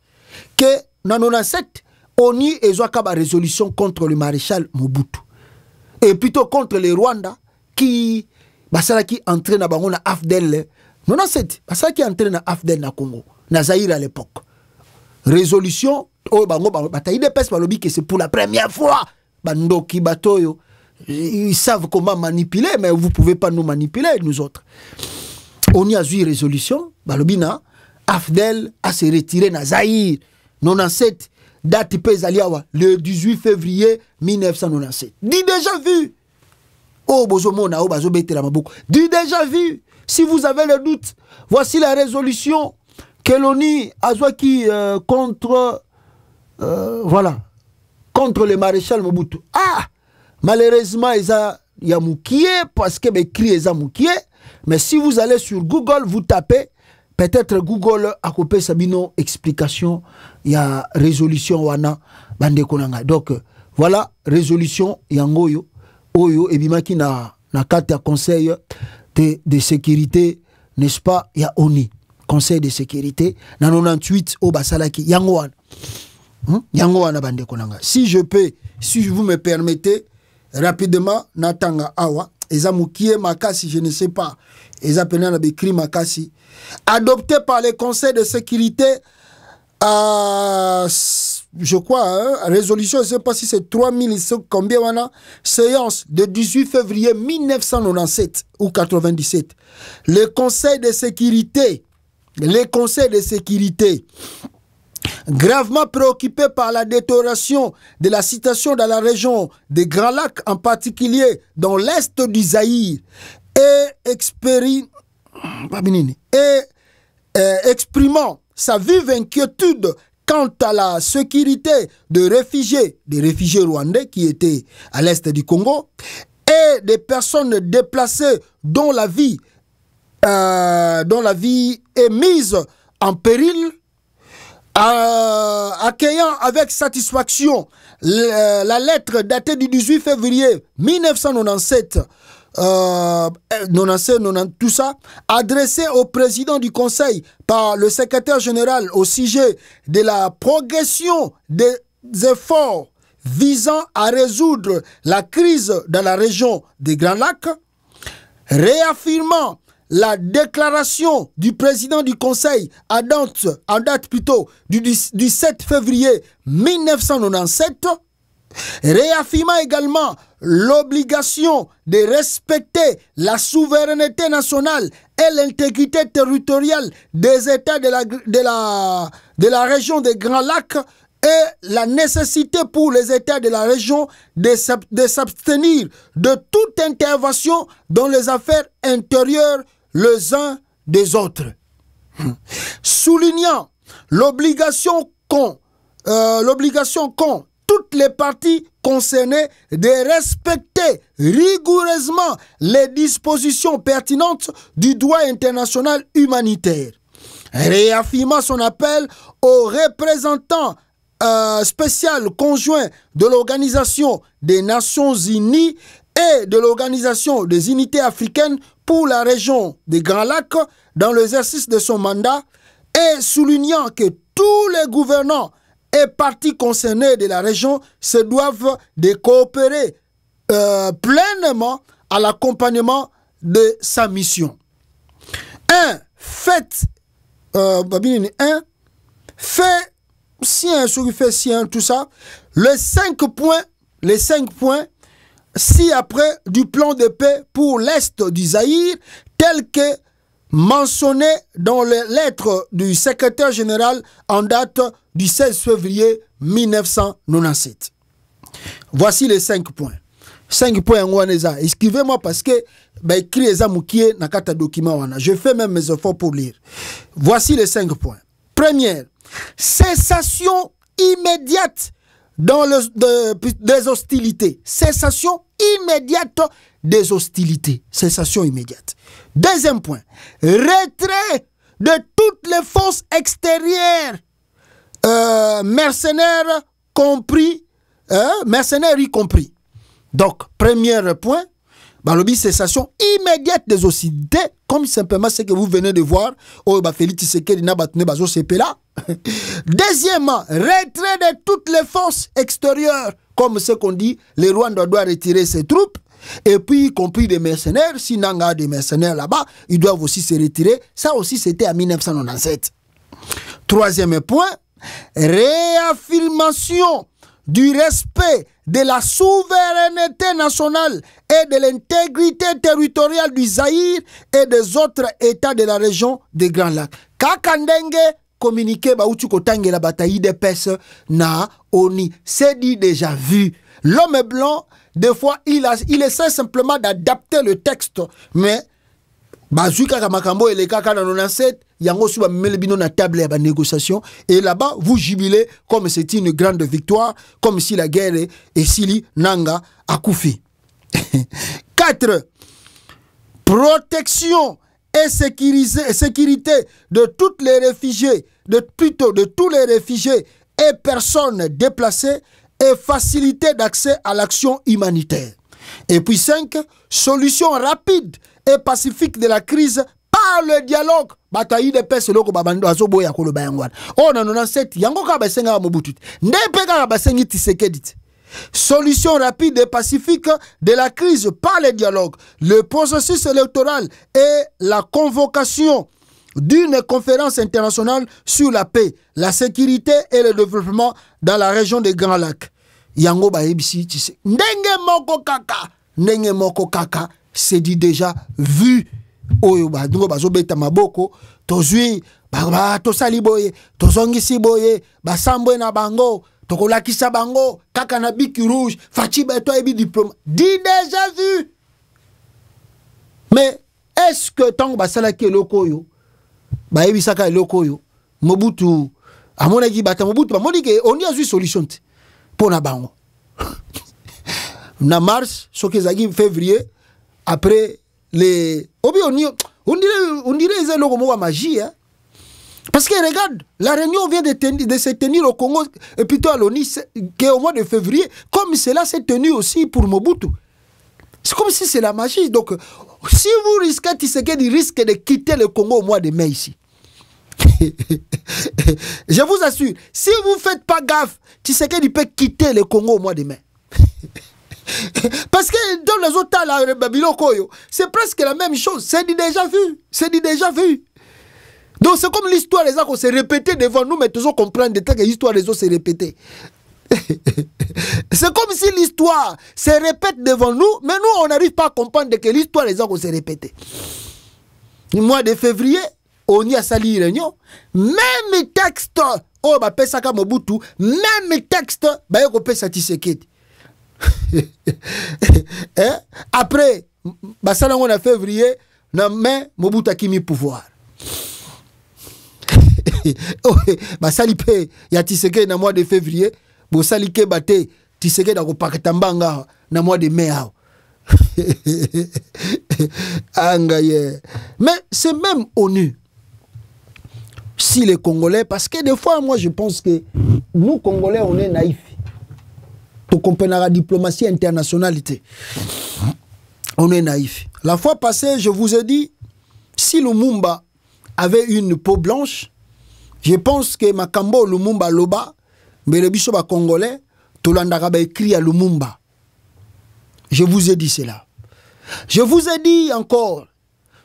Speaker 2: que dans 97, on y a une résolution contre le maréchal Mobutu. Et plutôt contre les Rwandais qui entraînent dans AFDEL. 97, ça qui entraîne dans AFDEL na Congo, na Zaïre à l'époque. Résolution, c'est pour la première fois. Bandoki Batoyo, ils savent comment manipuler, mais vous ne pouvez pas nous manipuler, nous autres. On y a eu résolution, Balobina, Afdel a se retiré na Zaïre, 97, date Pezaliawa, le 18 février 1997. Dis déjà vu. Oh, Bozomona, oh, Bazobete la Maboko. Dis déjà vu. Si vous avez le doute, voici la résolution que l'ONU a qui contre, voilà, contre le maréchal Mobutu. Ah, malheureusement, il y a moukié parce que écrit ils moukié. Mais si vous allez sur Google, vous tapez, peut-être Google a coupé Sabino explication, il y a résolution wana bande konanga. Donc voilà, résolution yangoyo oyo ebimaki na carte à conseil de sécurité, n'est-ce pas? Il y a ONU. Conseil de sécurité, dans 98 au Basalaki, Yangoan. Yangoan bande konanga. Si je peux, si vous me permettez, rapidement, Natanga Awa, Ezamukie Makasi, je ne sais pas, Ezapena Bekri Makasi, adopté par le Conseil de sécurité, je crois, hein, résolution, je ne sais pas si c'est 3000, combien on a, séance de 18 février 1997 ou 97. Le Conseil de sécurité, gravement préoccupé par la détérioration de la situation dans la région des Grands Lacs, en particulier dans l'est du Zaïre, et exprimant sa vive inquiétude quant à la sécurité des réfugiés rwandais qui étaient à l'est du Congo et des personnes déplacées dont la vie est mise en péril, accueillant avec satisfaction la lettre datée du 18 février 1997, tout ça, adressée au président du Conseil par le secrétaire général au sujet de la progression des efforts visant à résoudre la crise dans la région des Grands Lacs, réaffirmant la déclaration du président du Conseil en date plutôt du 7 février 1997, réaffirmant également l'obligation de respecter la souveraineté nationale et l'intégrité territoriale des États de la région des Grands Lacs et la nécessité pour les États de la région de s'abstenir de toute intervention dans les affaires intérieures les uns des autres. Soulignant l'obligation qu'ont toutes les parties concernées de respecter rigoureusement les dispositions pertinentes du droit international humanitaire, réaffirmant son appel aux représentants spécial conjoint de l'Organisation des Nations Unies et de l'Organisation des Unités africaines pour la région des Grands Lacs dans l'exercice de son mandat, et soulignant que tous les gouvernants et parties concernées de la région se doivent de coopérer pleinement à l'accompagnement de sa mission. Fait sien, tout ça, les 5 points ci-après du plan de paix pour l'Est du Zaïre, tel que mentionné dans les lettres du secrétaire général en date du 16 février 1997. Voici les 5 points. 5 points en Waneza. Écrivez-moi parce que écrit ça moukié na kata document wana. Je fais même mes efforts pour lire. Voici les 5 points. Première, cessation immédiate des hostilités. Cessation immédiate des hostilités. Cessation immédiate. Deuxième point, retrait de toutes les forces extérieures, mercenaires y compris. Donc, premier point, balobi cessation immédiate des hostilités, comme simplement ce que vous venez de voir. Deuxièmement, retrait de toutes les forces extérieures, comme ce qu'on dit, le Rwanda doit retirer ses troupes, et puis y compris des mercenaires. Si Nanga a des mercenaires là-bas, ils doivent aussi se retirer. Ça aussi, c'était en 1997. Troisième point, réaffirmation du respect de la souveraineté nationale et de l'intégrité territoriale du Zaïre et des autres États de la région des Grands Lacs. Kakandenge communiqué bautu kotange la bataille de pes na oni. C'est dit déjà vu. L'homme blanc, des fois, il essaie simplement d'adapter le texte, mais bazuka kamakambo et les kaka dans 97, yango suba melebino na table ya négociation, et là-bas vous jubilez comme c'est une grande victoire, comme si la guerre est Sili Nanga Akoufi. 4. Protection et sécurité de toutes les réfugiés, de tous les réfugiés et personnes déplacées, et facilité d'accès à l'action humanitaire. Et puis 5, solution rapide et pacifique de la crise par le dialogue. Bataille de paix, c'est là que babando azobo ya kolo bayangwan. Oh non non 7, yango ka basenga mobutu. Ndepe ka basengi Tshisekedi. Solution rapide et pacifique de la crise par le dialogue, le processus électoral et la convocation d'une conférence internationale sur la paix, la sécurité et le développement dans la région des Grands Lacs. Yango ba ebisi tise. Ndenge moko kaka, c'est dit déjà vu. Oyo ba dungo bazo beta maboko, tozui ba tosali boye, tozongisi boye, ba sambwe na bango, tokolakisa bango, kaka na biki rouge, fachi beto ebi diplôme. Dit déjà vu. Mais est-ce que tant ba salaki eloko yo ba ebisaka eloko yo Mobutu amona ki bata Mobutu ba moni ke on y a eu solution pour na bango na mars sokezaki février après les obi on dirait ils ont comme magie hein? Parce que regarde, la réunion vient de se tenir au Congo et plutôt à l'ONU au mois de février, comme cela s'est tenu aussi pour Mobutu. C'est comme si c'est la magie. Donc, si vous risquez, Tshisekedi risque de quitter le Congo au mois de mai ici. Je vous assure, si vous ne faites pas gaffe, Tshisekedi peut quitter le Congo au mois de mai. Parce que dans les autres temps, c'est presque la même chose. C'est déjà vu. C'est déjà vu. Donc c'est comme l'histoire des gens s'est répétée devant nous, mais toujours comprendre que l'histoire des autres s'est répétée. C'est comme si l'histoire se répète devant nous, mais nous on n'arrive pas à comprendre que l'histoire des gens s'est répétée. Le mois de février, on y a sali réunion, même texte, oh bah pesaka Mobutu, même texte, bah yoko pesa Tshisekedi. Après, bah ça on a février, mais Mobutu a qui mis pouvoir. Bah ça il y a Tshisekedi dans le mois de février, bosalike bate tiseke da kopaketa mbanga na mois de mai. Mais c'est même ONU. Si les Congolais, parce que des fois, moi je pense que nous Congolais, on est naïfs. Tu comprends la diplomatie internationalité. On est naïfs. La fois passée, je vous ai dit, si Lumumba avait une peau blanche, je pense que Makambo Lumumba Loba, mais le biso ba Congolais, Tolandaka ba écrit à Lumumba. Je vous ai dit cela. Je vous ai dit encore,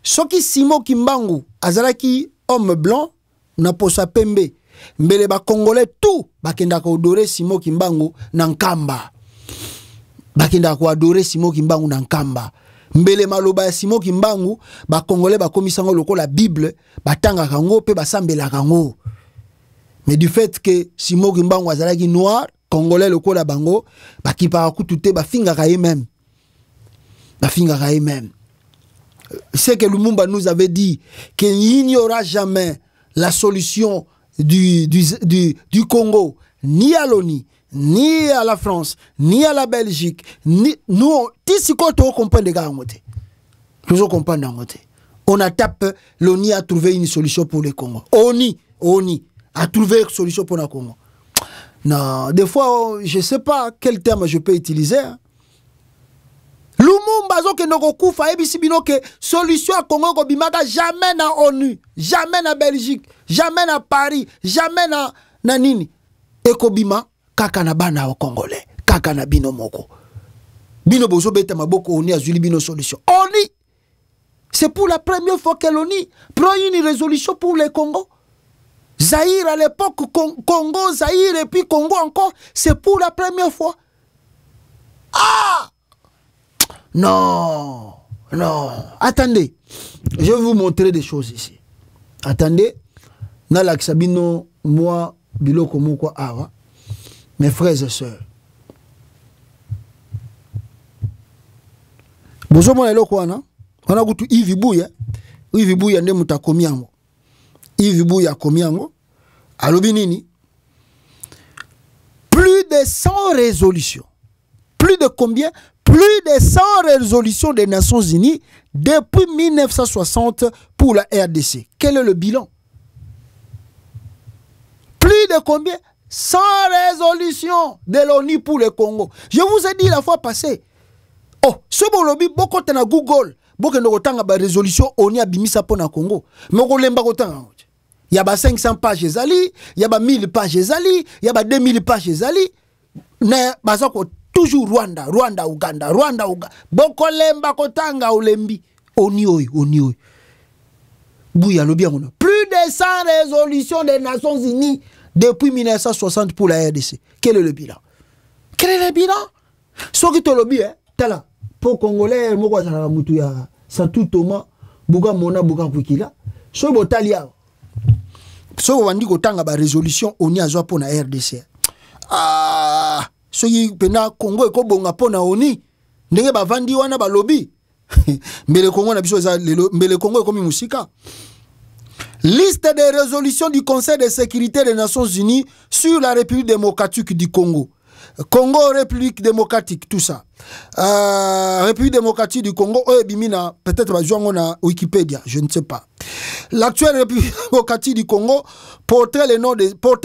Speaker 2: Soki Simo Kimbangu, Azalaki homme blanc, na posa pembe, mbele ba Congolais tout, bakendaka odore Simo Kimbangu nankamba. Bakendaka odore Simo Kimbangu nankamba. Mbele maloba ya Simo Kimbangu, ba Congolais ba komisango loko la Bible, batanga kango pe basambela kango. Mais du fait que Simo Kimbangu azalaki noir, Congolais loko la bango, bakipa kutute bafinga kaye même. C'est que Lumumba nous avait dit qu'il n'y aura jamais la solution du Congo, ni à l'ONU, ni à la France, ni à la Belgique, ni nous, on a tapé, l'ONU a trouvé une solution pour le Congo. ONU a trouvé une solution pour le Congo. Non, des fois, je ne sais pas quel terme je peux utiliser. Lumumba zo ke noko kufa ebisi bino ke solution à Congo ko bimaka jamais na ONU, jamais na Belgique, jamais na Paris, jamais na nini. Eko bima kaka na bana wa Congolais, kaka na bino moko. Bino bozo beta maboko ONU azuli bino solution. ONU. C'est pour la première fois que l'ONU prend une résolution pour le Congo. Zaïre à l'époque, Congo, Zaïre et puis Congo encore, c'est pour la première fois. Ah! Non, non. Attendez, je vais vous montrer des choses ici. Attendez, Nala Sabino, moi, Biloko Moko Awa, mes frères et sœurs. Bonjour, moi, Eloko Ana. On a goûté Yves Bouya. Yves Bouya, ne muta komiango. Yves Bouya komiango. Alobinini. Plus de 100 résolutions. Plus de combien? Plus de 100 résolutions des Nations Unies depuis 1960 pour la RDC. Quel est le bilan? Plus de combien? 100 résolutions de l'ONU pour le Congo. Je vous ai dit la fois passée. Oh, ce bon lobby, beaucoup de Google, beaucoup de résolutions ONU a bimisa pour le Congo. Mais on l'aime pas autant. Il y a 500 pages il y a 1000 pages il y a 2000 pages toujours Rwanda, Uganda. Boko lemba kotanga olembi. Oni. Bouya lo bien. Plus de 100 résolutions des Nations Unies depuis 1960 pour la RDC. Quel est le bilan? Ce qui te le bien, tala. Pour Congolais, moko zala mutu ya Santu Thomas, buga mona buga kwikila. So botalia. So wandi kotanga ba résolution oni azwa pour la RDC. Ah, so yi pena Congo eko bonga pona oni ndenge bavandi wana balobi mbele Congo na biso za lelo mbele Congo ekomi musika. Liste des résolutions du Conseil de sécurité des Nations Unies sur la République démocratique du Congo. Congo, République démocratique, tout ça. République démocratique du Congo, bimina peut-être na Wikipédia, je ne sais pas. L'actuelle République démocratique du Congo portait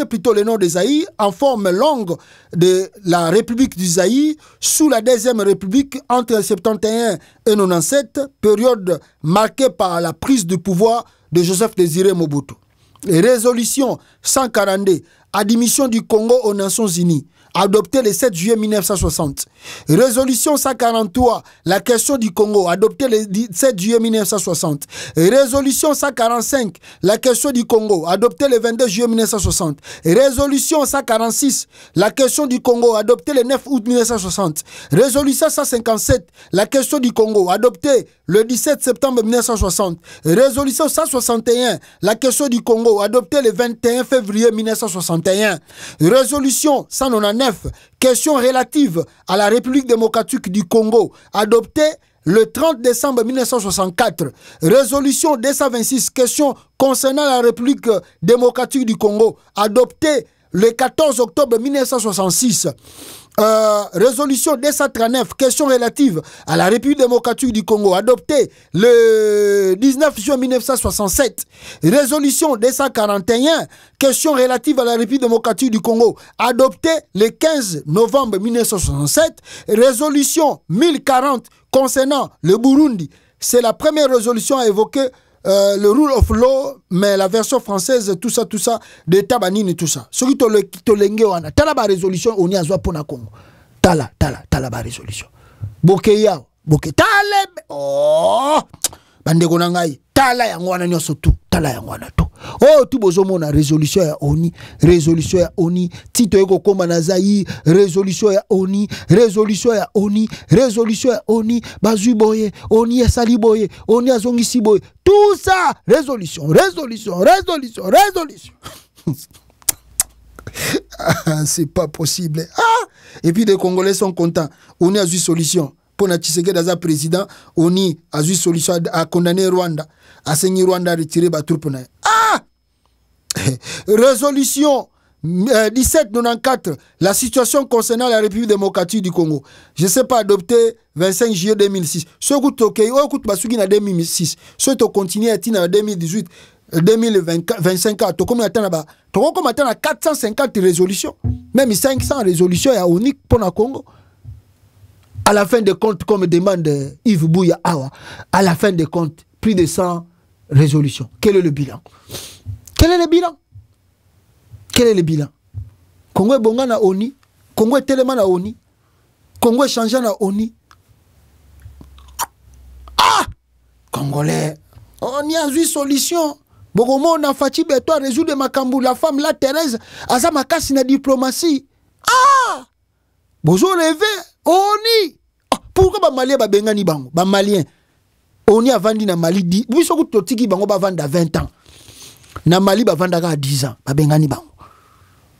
Speaker 2: plutôt le nom de Zaïre en forme longue de la République du Zaïre sous la deuxième République entre 71 et 97, période marquée par la prise de pouvoir de Joseph Désiré Mobutu. Résolution 142, admission du Congo aux Nations Unies, adoptée le 7 juillet 1960. Résolution 143, la question du Congo, adoptée le 7 juillet 1960. Résolution 145, la question du Congo, adoptée le 22 juillet 1960. Résolution 146, la question du Congo, adoptée le 9 août 1960. Résolution 157, la question du Congo, adoptée le 17 septembre 1960. Résolution 161, la question du Congo, adoptée le 21 février 1961. Résolution 199, question relative à la République démocratique du Congo, adoptée le 30 décembre 1964. Résolution 226, question concernant la République démocratique du Congo, adoptée le 14 octobre 1966, résolution 239, question relative à la République démocratique du Congo, adoptée le 19 juin 1967. Résolution 241, question relative à la République démocratique du Congo, adoptée le 15 novembre 1967. Résolution 1040 concernant le Burundi. C'est la première résolution à évoquer le rule of law, mais la version française, tout ça, de Tabanine et tout ça. Ce qui te l'engue, t'as la résolution, on y a pour na Congo. T'as la résolution. Bokeya, tala, oh, bande gonangai, tala yangwana nyoso tout, tala yangwana tout. Oh, tout bozomo na résolution ya ONI, Tito eko koma na Zaï, résolution ya ONI, bazui boye, ONI ya sali boye, ONI ya zongisi boye, tout ça, résolution. C'est pas possible. Ah! Et puis les Congolais sont contents. ONI a eu solution. Pour na Tshisekedi Daza président, ONI a eu solution à condamner Rwanda, à saigner Rwanda, à retirer ba troupe na. Ah! Résolution 1794, la situation concernant la République démocratique du Congo. Je ne sais pas, adopté 25 juillet 2006. Ce qui est en 2006, ce qui continue à être en 2018, 2025 ans, comme attend 450 résolutions, même 500 résolutions à unique pour le Congo. À la fin des comptes, comme demande Yves Bouya Awa, à la fin des comptes, plus de 100 résolutions. Quel est le bilan? Congo est bonga na ONI, Congo est tellement na ONI, Congo est changeant na ONI. Ah! Congolais, on y a eu solution. Bogomo na Fati Beto résoudre Makambu, la femme la Thérèse, aza makasi na diplomatie. Ah! Bozo levé, ONI. Ah, pourquoi ba Malien ba bengani bango? Ba Malien. ONI a vendu na Mali 10. Biso ko totiki bango ba vendre à 20 ans. Na Mali ba vendre à 10 ans, ba bengani bango.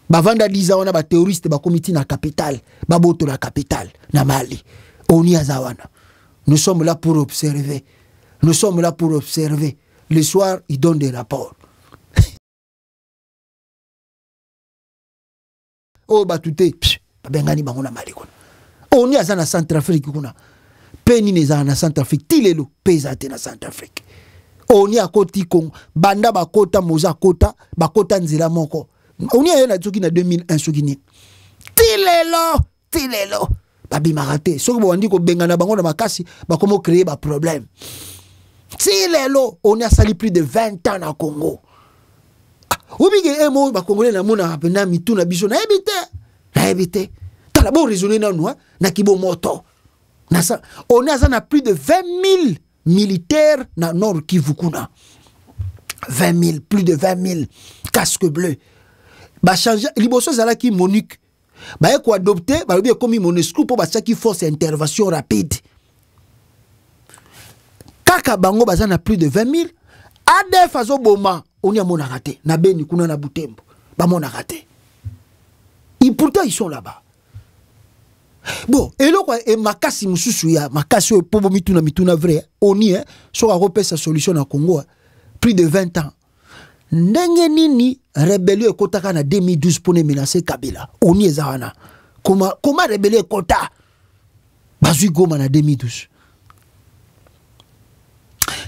Speaker 2: Ba vendre à 10 ans on a ba terroriste ba comité na capitale, ba boto la capitale na Mali. ONI azawana. Nous sommes là pour observer. Le soir, ils donnent des rapports. Oh, batute, bengani bangona Mali kuna. ONI azana Centrafrique kuna. Peni neza na Centrafrique, tilelo pezate na Centrafrique. ONI akoti Congo, banda bakota moza kota, bakota nzela moko. ONI ayena tsoki na 2001 sokini. Tilelo. Babi marate. Soki bo andi ko bengana bango na makasi, bakomo créer ba problème. Tilelo, on a sali plus de 20 ans na Congo. Oubige emo ba Congolais na mona apena mitu na biso na ebite. Tala bon raisonner na nous na kibo moto. Na ça, on a plus de 20 000 militaires na Nord Kivu kuna. 20 000, plus de 20 000 casques bleus. Ba changer liboso zala ki Monique. Ba ko adopter, ba bien comme Monesco pour ba qui force intervention rapide. Kaka bango bazana plus de 20 000. ADF azoboma, on y a mon raté. Na beni kuna na Butembo. Ba mon raté. Et pourtant ils sont là-bas. Bon, et là et makasi mususu ya makasi o pobo mituna vrai. Oni so repère sa solution na Congo. Plus de 20 ans. Ndenge nini rébellion ekotaka na 2012 pour menacer Kabila. Oni ezana. Comment rébellion ekota? Bazui Goma na 2012.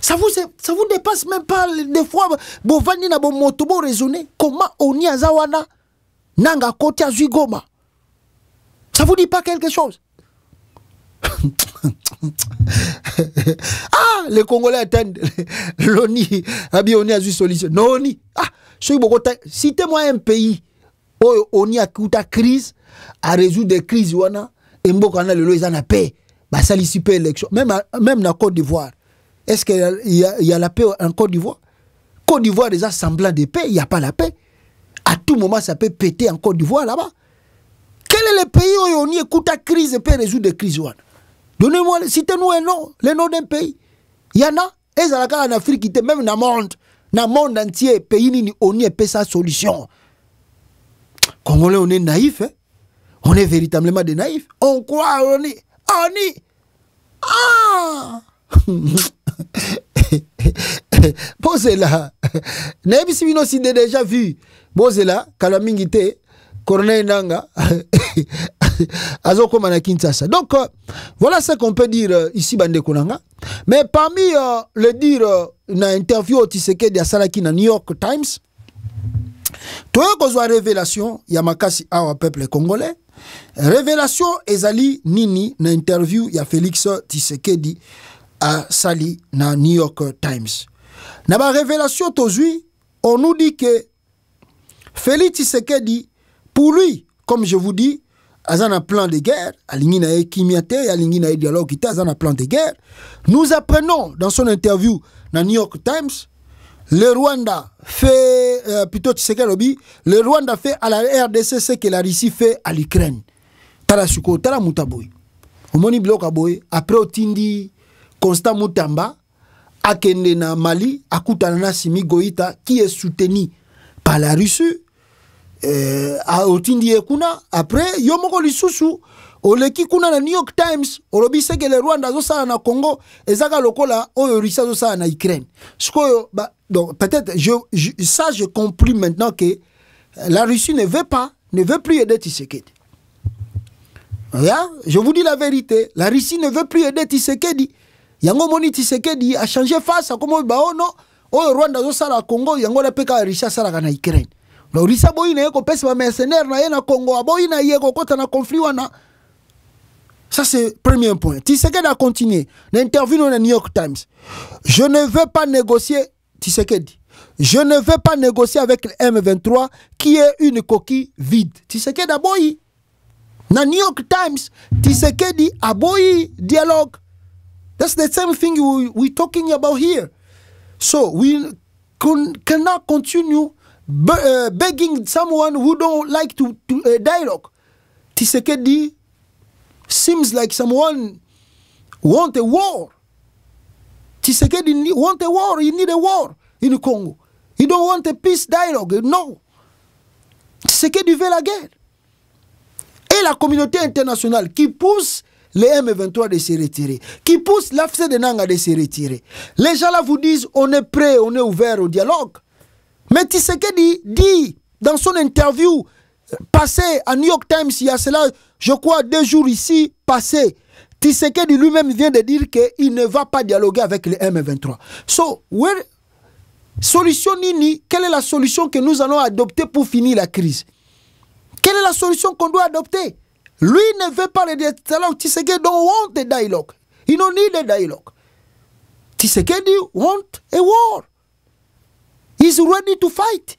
Speaker 2: Ça vous dépasse même pas des fois. Bon vani na bon moto bon raisonner. Comment Oni azawana nanga koti azui Goma? Ça vous dit pas quelque chose? Ah, les Congolais attendent. L'ONI, Oni a eu solution. Non, ONI. Ah, citez-moi un pays où ONI a eu une crise, à résoudre des crises, et Mbokana le lois en paix. Bah, ça l'ici pas élection. Même dans Côte d'Ivoire. Est-ce qu'il y a la paix en Côte d'Ivoire? Côte d'Ivoire, déjà semblant de paix, il n'y a pas la paix. À tout moment, ça peut péter en Côte d'Ivoire là-bas. Quel est le pays où on y écoute la crise et peut résoudre des crises? Donnez-moi, citez-nous un nom, le nom d'un pays. Il y en a, et ça en Afrique, même dans le monde entier, pays on y a sa solution. Congolais, on est naïf, hein? On est véritablement des naïfs. On croit, on est. Ah! Posez là. N'avez-vous si déjà vu? Posez là, Kalamingite. Corneille Nanga Azoko Manakinshasa. Donc voilà ce qu'on peut dire ici Bande Konanga. Mais parmi le dire na interview au Tshisekedi à Salaki na New York Times, toi kozwa révélation ya makasi awa peuple congolais. Révélation ezali nini na interview ya Félix Tshisekedi à Sali na New York Times. Na ba révélation tozui, on nous dit que Félix Tshisekedi, pour lui, comme je vous dis, azana plan de guerre, alingi na ekimiate, alingi na dialogue, azana plan de guerre. Nous apprenons dans son interview dans New York Times, le Rwanda fait, plutôt Tshisekedi, le Rwanda fait à la RDC ce que la Russie fait à l'Ukraine. Tala suko, tala mutaboy. Omoni bloka boy, après otindi Constant Mutamba, akende na Mali, akutana na Simi Goïta, qui est soutenu par la Russie. Otindi ekuna après yomoko lisusu oleki kuna na New York Times olobise que le Rwanda zo sala na Congo ezaka lokola oyo Russie zo sala na Ukraine. Donc peut-être ça je comprends maintenant que la Russie ne veut plus aider Tshisekedi. Je vous dis la vérité, la Russie ne veut plus aider Tshisekedi. Yango moni Tshisekedi a changé face à comme baono oyo Rwanda zo sala Congo yango la peka Russie sala na Ukraine. Le Rissa boyine ko pesa ba mercenaire na yena Congo aboyina yeko kota na conflit wana. Ça c'est premier point. Tshisekedi a continué l'interview dans le New York Times. Je ne veux pas négocier Tshisekedi. Je ne veux pas négocier avec le M23 qui est une coquille vide. Tshisekedi a boyi. Dans New York Times, Tshisekedi a boyi dialogue. That's the same thing we're talking about here. So we cannot continue begging someone who don't like to dialogue. Tshisekedi seems like someone want a war. Tshisekedi want a war. He need a war in Congo. He don't want a peace dialogue. No. Tshisekedi veut la guerre. Et la communauté internationale qui pousse les M23 de se retirer, qui pousse l'AFC de Nanga de se retirer. Les gens là vous disent on est prêt, on est ouvert au dialogue. Mais Tshisekedi dit dans son interview passé à New York Times, il y a cela, je crois, 2 jours ici, passé, Tshisekedi lui-même vient de dire qu'il ne va pas dialoguer avec les M23. So, solution nini, quelle est la solution que nous allons adopter pour finir la crise? Quelle est la solution qu'on doit adopter? Lui ne veut pas le dialogue. Tshisekedi don't want a dialogue. He don't need a dialogue. Tshisekedi want a war. He's ready to fight.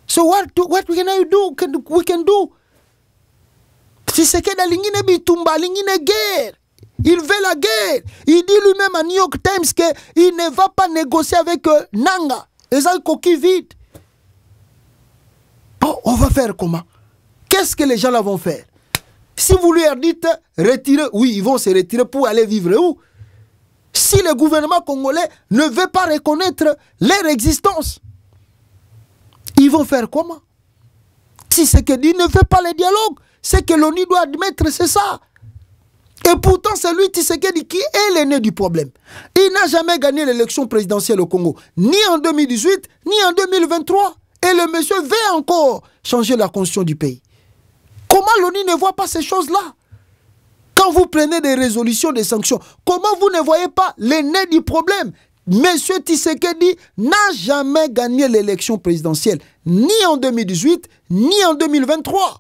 Speaker 2: So what can I do? We can do? Tshisekedi alingine bitumba, alingine guerre. Il veut la guerre. Il dit lui-même à New York Times qu'il ne va pas négocier avec Nanga. Les a coquille vide. Bon, on va faire comment? Qu'est-ce que les gens là vont faire? Si vous leur dites retirer, oui, ils vont se retirer pour aller vivre où? Si le gouvernement congolais ne veut pas reconnaître leur existence, ils vont faire comment? Si ce que dit ne fait pas le dialogue, ce que l'ONU doit admettre, c'est ça. Et pourtant, c'est lui Tshisekedi qui est l'aîné du problème. Il n'a jamais gagné l'élection présidentielle au Congo, ni en 2018, ni en 2023. Et le monsieur veut encore changer la constitution du pays. Comment l'ONU ne voit pas ces choses-là? Quand vous prenez des résolutions, des sanctions, comment vous ne voyez pas l'aîné du problème? Monsieur Tshisekedi n'a jamais gagné l'élection présidentielle, ni en 2018, ni en 2023.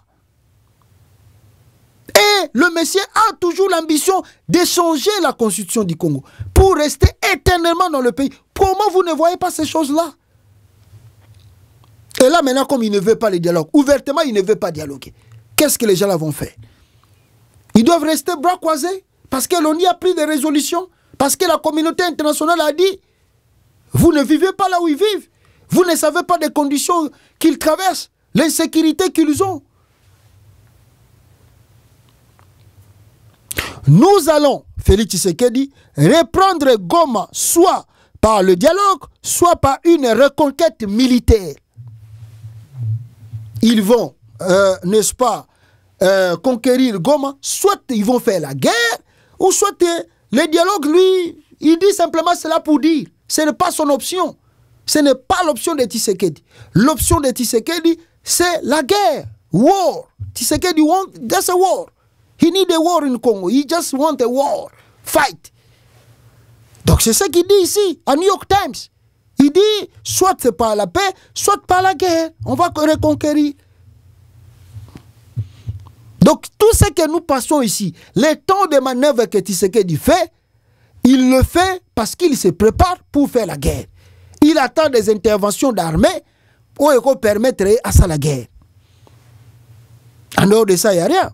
Speaker 2: Et le monsieur a toujours l'ambition de changer la constitution du Congo pour rester éternellement dans le pays. Comment vous ne voyez pas ces choses-là? Et là maintenant, comme il ne veut pas le dialogue, ouvertement il ne veut pas dialoguer, qu'est-ce que les gens là vont faire? Ils doivent rester bras croisés parce que l'ONU a pris des résolutions, parce que la communauté internationale a dit vous ne vivez pas là où ils vivent, vous ne savez pas des conditions qu'ils traversent, l'insécurité qu'ils ont. Nous allons, Félix Tshisekedi, reprendre Goma soit par le dialogue, soit par une reconquête militaire. Ils vont, n'est-ce pas, conquérir Goma, soit ils vont faire la guerre, ou soit le dialogue, lui, il dit simplement cela pour dire. Ce n'est pas son option. Ce n'est pas l'option de Tshisekedi. L'option de Tshisekedi, c'est la guerre. War. Tshisekedi want, that's a war. He need a war in Congo. He just want a war. Fight. Donc c'est ce qu'il dit ici, à New York Times. Il dit, soit c'est par la paix, soit par la guerre. On va reconquérir. Donc tout ce que nous passons ici, les temps de manœuvre que Tshisekedi fait, il le fait parce qu'il se prépare pour faire la guerre. Il attend des interventions d'armée pour permettre à ça la guerre. En dehors de ça, il n'y a rien.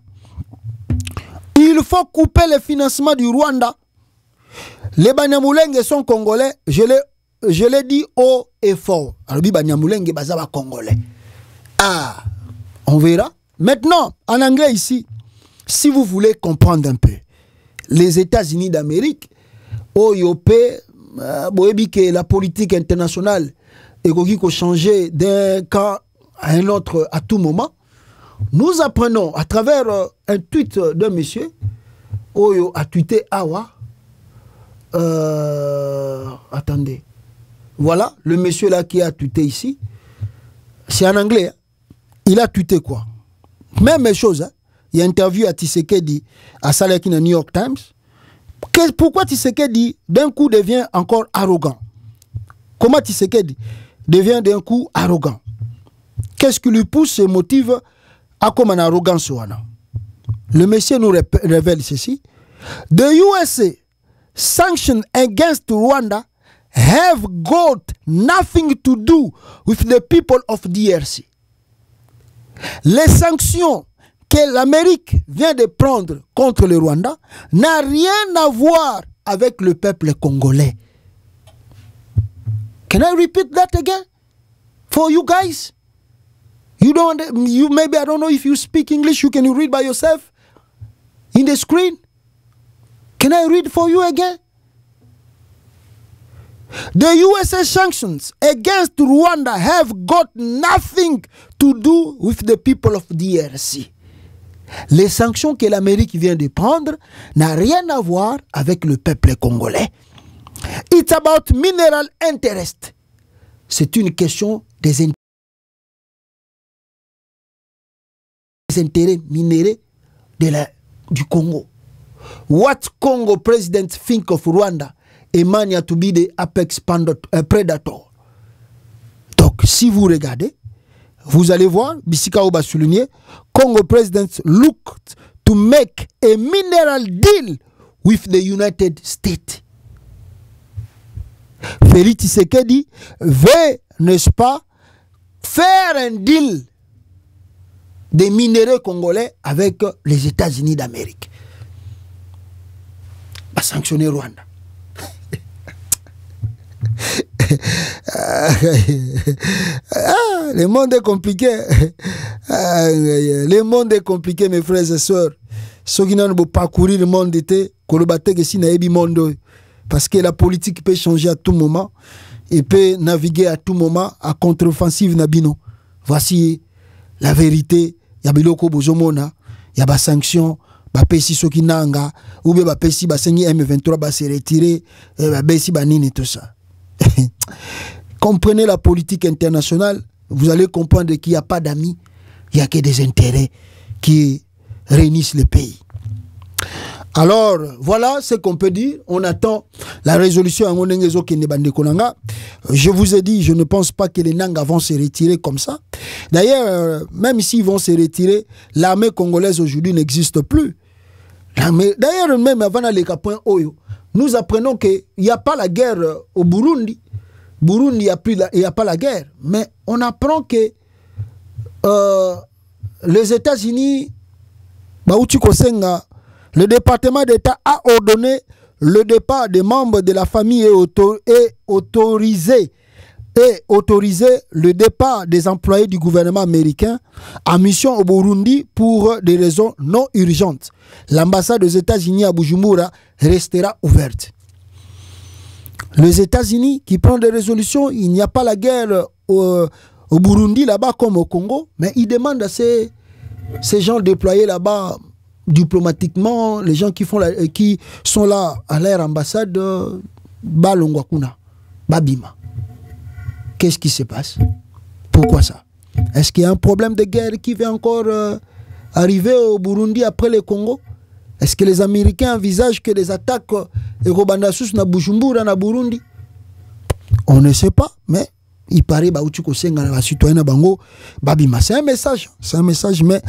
Speaker 2: Il faut couper le financement du Rwanda. Les Banyamulenge sont congolais, je l'ai dit haut et fort. Alors, les Banyamulenge sont congolais. Ah, on verra. Maintenant, en anglais ici, si vous voulez comprendre un peu, les États-Unis d'Amérique, la politique internationale est changer d'un cas à un autre à tout moment. Nous apprenons à travers un tweet d'un monsieur, Oyo a tweeté Awa. Attendez. Voilà, le monsieur là qui a tweeté ici. C'est en anglais. Hein. Il a tweeté quoi? Même chose. Hein. Il y a une interview à Tshisekedi à Salakina New York Times. Pourquoi Tshisekedi d'un coup devient encore arrogant? Comment Tshisekedi devient d'un coup arrogant? Qu'est-ce qui lui pousse et motive à comme une arrogance? Le monsieur nous révèle ceci. The USA sanctions against Rwanda have got nothing to do with the people of DRC. Les sanctions que l'Amérique vient de prendre contre le Rwanda n'a rien à voir avec le peuple congolais. Can I repeat that again for you guys? You maybe, I don't know if you speak English, you can read by yourself in the screen. Can I read for you again? The USA sanctions against Rwanda have got nothing to do with the people of DRC. Les sanctions que l'Amérique vient de prendre n'ont rien à voir avec le peuple congolais. It's about mineral interest. C'est une question des intérêts minéraux du Congo. What Congo president think of Rwanda? Emania to be the apex predator. Donc, si vous regardez, vous allez voir, Bisika Oba souligné, Congo president looked to make a mineral deal with the United States. Félix Tshisekedi veut, n'est-ce pas, faire un deal des minéraux congolais avec les États-Unis d'Amérique. Va sanctionner Rwanda. Le monde est compliqué. Le monde est compliqué, mes frères et sœurs. Ceux qui n'ont pas parcouru le monde était parce que la politique peut changer à tout moment et peut naviguer à tout moment à contre-offensive nabino. Voici la vérité. Il y a biloko bozomona, il y a des sanctions, ba pesi soki nanga, ou bien ba pesi ba sengi M23 ba se retirer, ba besi ba nini tout ça. Comprenez la politique internationale, vous allez comprendre qu'il n'y a pas d'amis, il n'y a que des intérêts qui réunissent le pays. Alors, voilà ce qu'on peut dire. On attend la résolution. Je vous ai dit, je ne pense pas que les Nanga vont se retirer comme ça. D'ailleurs, même s'ils vont se retirer, l'armée congolaise aujourd'hui n'existe plus. D'ailleurs, même avant les Capoins Oyo, nous apprenons qu'il n'y a pas la guerre au Burundi. Burundi, il n'y a pas la guerre. Mais on apprend que les États-Unis, le département d'État a ordonné le départ des membres de la famille et autorisé le départ des employés du gouvernement américain en mission au Burundi pour des raisons non urgentes. L'ambassade des États-Unis à Bujumbura restera ouverte. Les États-Unis qui prennent des résolutions, il n'y a pas la guerre au Burundi là-bas comme au Congo, mais ils demandent à ces gens déployés là-bas diplomatiquement, les gens qui sont là à leur ambassade, Balongwakuna, Babima. Qu'est-ce qui se passe? Pourquoi ça? Est-ce qu'il y a un problème de guerre qui va encore arriver au Burundi après le Congo? Est-ce que les Américains envisagent que les attaques Robandasus na Bujumbura na Burundi? On ne sait pas, mais il paraît que citoyen bango babima. C'est un message, mais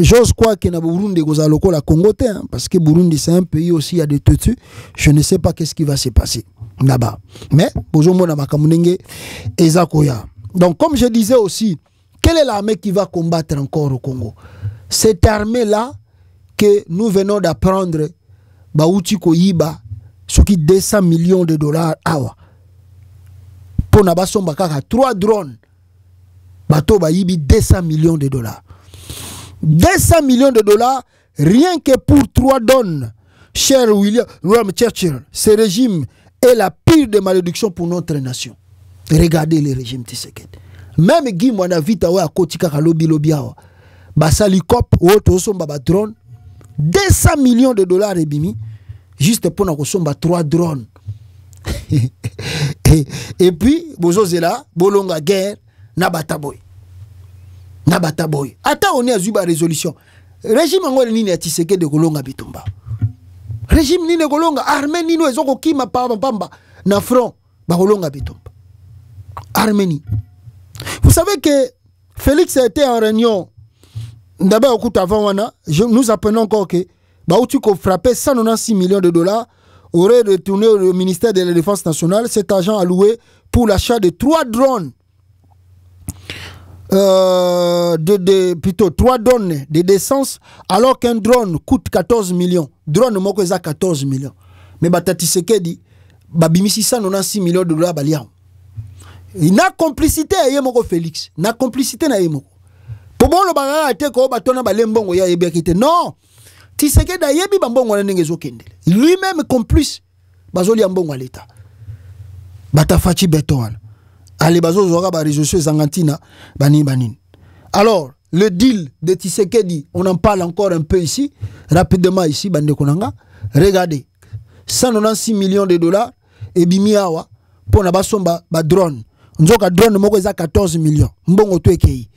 Speaker 2: j'ose croire que na Burundi la Congo parce que Burundi c'est un pays aussi, il y a des tutus. Je ne sais pas qu'est-ce qui va se passer là-bas. Mais donc comme je disais aussi, quelle est l'armée qui va combattre encore au Congo? Cette armée-là que nous venons d'apprendre, Baouti Koyiba, ce qui 200 millions de dollars, awa. Pour Nabason Bakaka, 3 drones, Bato Bayibi 200 millions de dollars. 200 millions de dollars, rien que pour 3 drones, cher William Churchill. Ce régime est la pire des malédictions pour notre nation. Regardez le régime Tshisekedi. Même Guy Mwanavita, à Kotika Kalobi Lobiawa, Basalikop, ou autre drone, 200 millions de dollars et bimi, juste pour nous 3 drones. et puis, Bozo Zela, Bolonga guerre, Nabataboy. Attends, on est à Zuba résolution. Régime en Nini a Tshisekedi de Kolonga Bitumba. Régime Nini Kolonga, armée Nino et Zoko Kima Pamba, na front, Kolonga Bitumba. Arménie. Vous savez que Félix a été en réunion. D'abord, nous apprenons encore que Baoutuko frappé 196 millions de dollars aurait retourné au ministère de la Défense nationale. Cet argent alloué pour l'achat de 3 drones. Plutôt 3 drones de décence, alors qu'un drone coûte 14 millions. Drone moko eza 14 millions. Mais Batati Sekedi, babimisi 196 millions de dollars baliam. Na complicité à Yemoko Félix. Na complicité na Yemoko. Pour bon le bagage te ko batona balembongo ya yebekite. Non. Tshisekedi yebi bambongo na ngezo kendele. Lui-même complice bazoli ambongo à l'état. Batafachi beton. Allez bazo zora ba réseaux zangantina banin. Alors, le deal de Tshisekedi, on en parle encore un peu ici, rapidement ici bande konanga. Regardez. 196 millions de dollars et bimiawa pour na basomba ba drone. Nzoka drone moko eza 14 millions. Mbongo to ekei.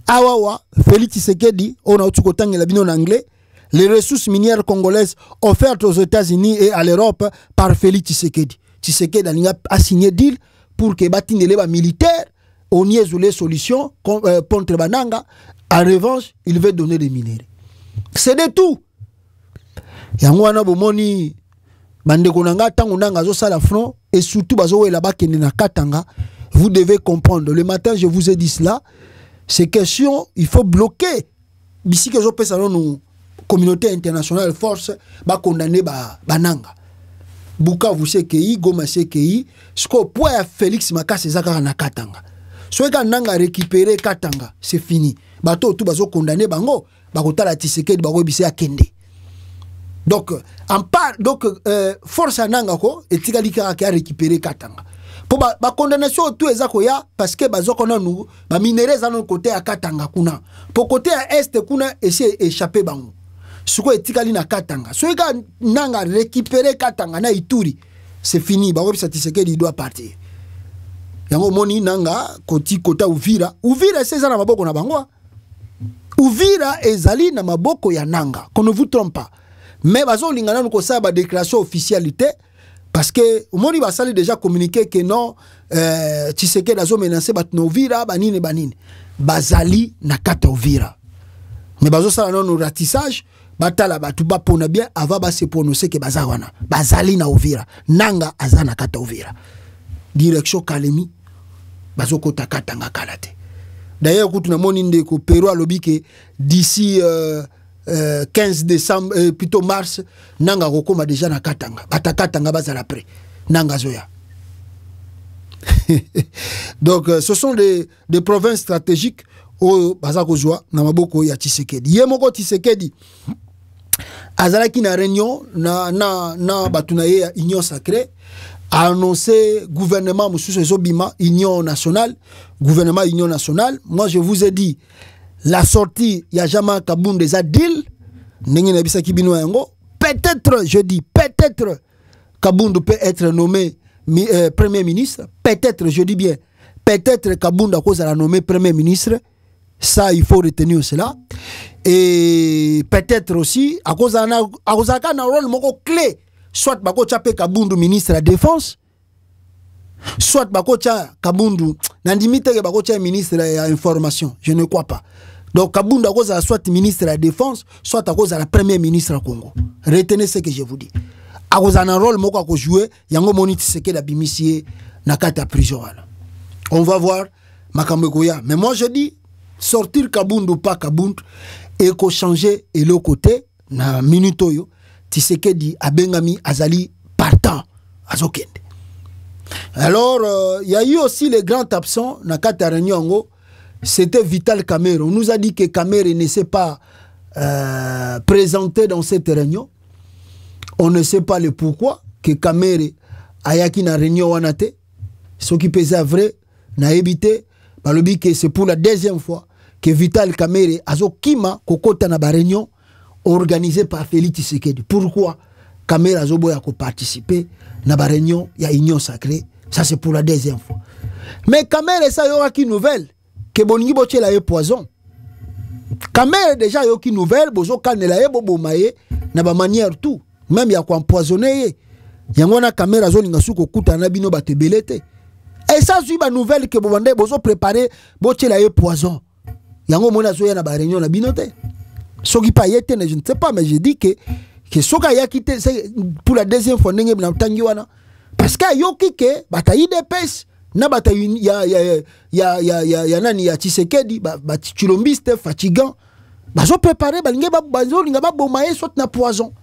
Speaker 2: Awawa, Félix Tshisekedi, on a la bino en anglais, les ressources minières congolaises offertes aux États-Unis et à l'Europe par Félix Tshisekedi. Tshisekedi a signé deal pour que batine les militaires, on y ait les solutions contre Bananga. En revanche, il veut donner des minerais. C'est de tout. Yangwana bomoni bande konanga tango nanga zo sala front et surtout bazo là-bas na katanga. Vous devez comprendre. Le matin, je vous ai dit cela. Ces questions, il faut bloquer. D'ici que je peux savoir nous communauté internationale force ba condamner bananga. Buka vous savez que Goma sait que ce qu'on peut Félix Makase Zakara na Katanga. Soit que nanga récupérer Katanga, c'est fini. Bato tout bazo condamner bango, bakota la Tshisekedi bako bise akende. Donc force nanga ko et tikalika ka récupérer Katanga. Pour la condamnation tout ezakoya parce que bazokona nous ba minéraux à notre côté à Katanga kuna. Pour côté à est kuna essayer échapper bango. Suko etikali na Katanga. Soika nanga récupérer Katanga na Ituri. C'est fini, ba webisa Tshisekedi doit partir. Yango moni nanga koti kota Uvira. Uvira c'est ça na maboko na bango. Uvira ezali na maboko ya nanga. Qu'on ne vous trompe pas. Mais bazo lingana nous ko sa ba déclaration officialité. Parce que Moni Basali déjà communiqué que non, Tshisekedi a menacé Batnovira, banine. Bazali na kata Uvira. Mais bazo sala non ratissage, batala batuba pona bien avant ba se prononcer que bazawana. Bazali na Uvira. Nanga azana kata Uvira. Direction Kalemi. Bazo kota katanga kalate. D'ailleurs, quand on a moni ndeko Pero alobi que d'ici 15 décembre, plutôt mars, nanga rokoma déjà na Katanga. Batakatanga bazala après. Nanga zoya. Donc, ce sont des provinces stratégiques au Bazakozwa, na maboko ya Tshisekedi. Yemoko Tshisekedi. Azalaki na réunion, na batunaye ya Union Sacrée, a annoncé gouvernement Moussou Zobima, Union Nationale, gouvernement Union Nationale. Moi, je vous ai dit, la sortie, il y a jamais Kaboun des Adil. Peut-être, je dis, peut-être, Kaboun peut être nommé Premier ministre. Peut-être, je dis bien, peut-être Kabunda cause à la nommer premier ministre, ça il faut retenir cela, et peut-être aussi à cause d'un rôle moko clé, soit bako tchape Kabundu ministre de la défense, soit bako tcha Kabundu nandimite ke bako tcha ministre de l'information, je ne crois pas. Donc Kabunda cause à soit ministre de la défense, soit à cause à la premier ministre du Congo. Retenez ce que je vous dis. À cause d'un rôle moko à jouer, yango moniti seke da bimisie nakata prison. On va voir makambo goya. Mais moi je dis sortir Kabundu ou pas Kabundu et ko changer et le côté na minuto yo Tshisekedi abengami azali partant azokende. Alors il y a eu aussi les grands absents nakata réunion. C'était Vital Kamerhe. On nous a dit que Kamerhe ne s'est pas présenté dans cette réunion. On ne sait pas le pourquoi que Kamerhe ayaki na réunion wanate. Ce qui pesait vrai n'a évité. Que c'est pour la deuxième fois que Vital Kamerhe azokima kokota na ba réunion organisée par Félix Tshisekedi. Pourquoi Kamerhe azoboya ko participer na ba réunion ya Union Sacrée? Ça c'est pour la deuxième fois. Mais Kamerhe ça yora qui nouvelle que boningi boche la poison. Kamerhe déjà yoki nouvelle bozo kanela ye bobo maye na ba manière tout. Même ya ko empoisonner yango na Kamerhe azolinga suko kuta na bino batebelete. Et ça c'est ba nouvelle que bobande bozo préparer boche la poison. Yango mona zo ya na ba réunion na binote. Soki pa yete ne je ne sais pas mais je dis que soka ya kité c'est pour la deuxième fois ndenge na tangi wana parce que yoki ke batayi de pes na batayi ya nani ya Tshisekedi ba chilombiste fatigant bazo préparer balinge bazo linga ba bomaye soit na poison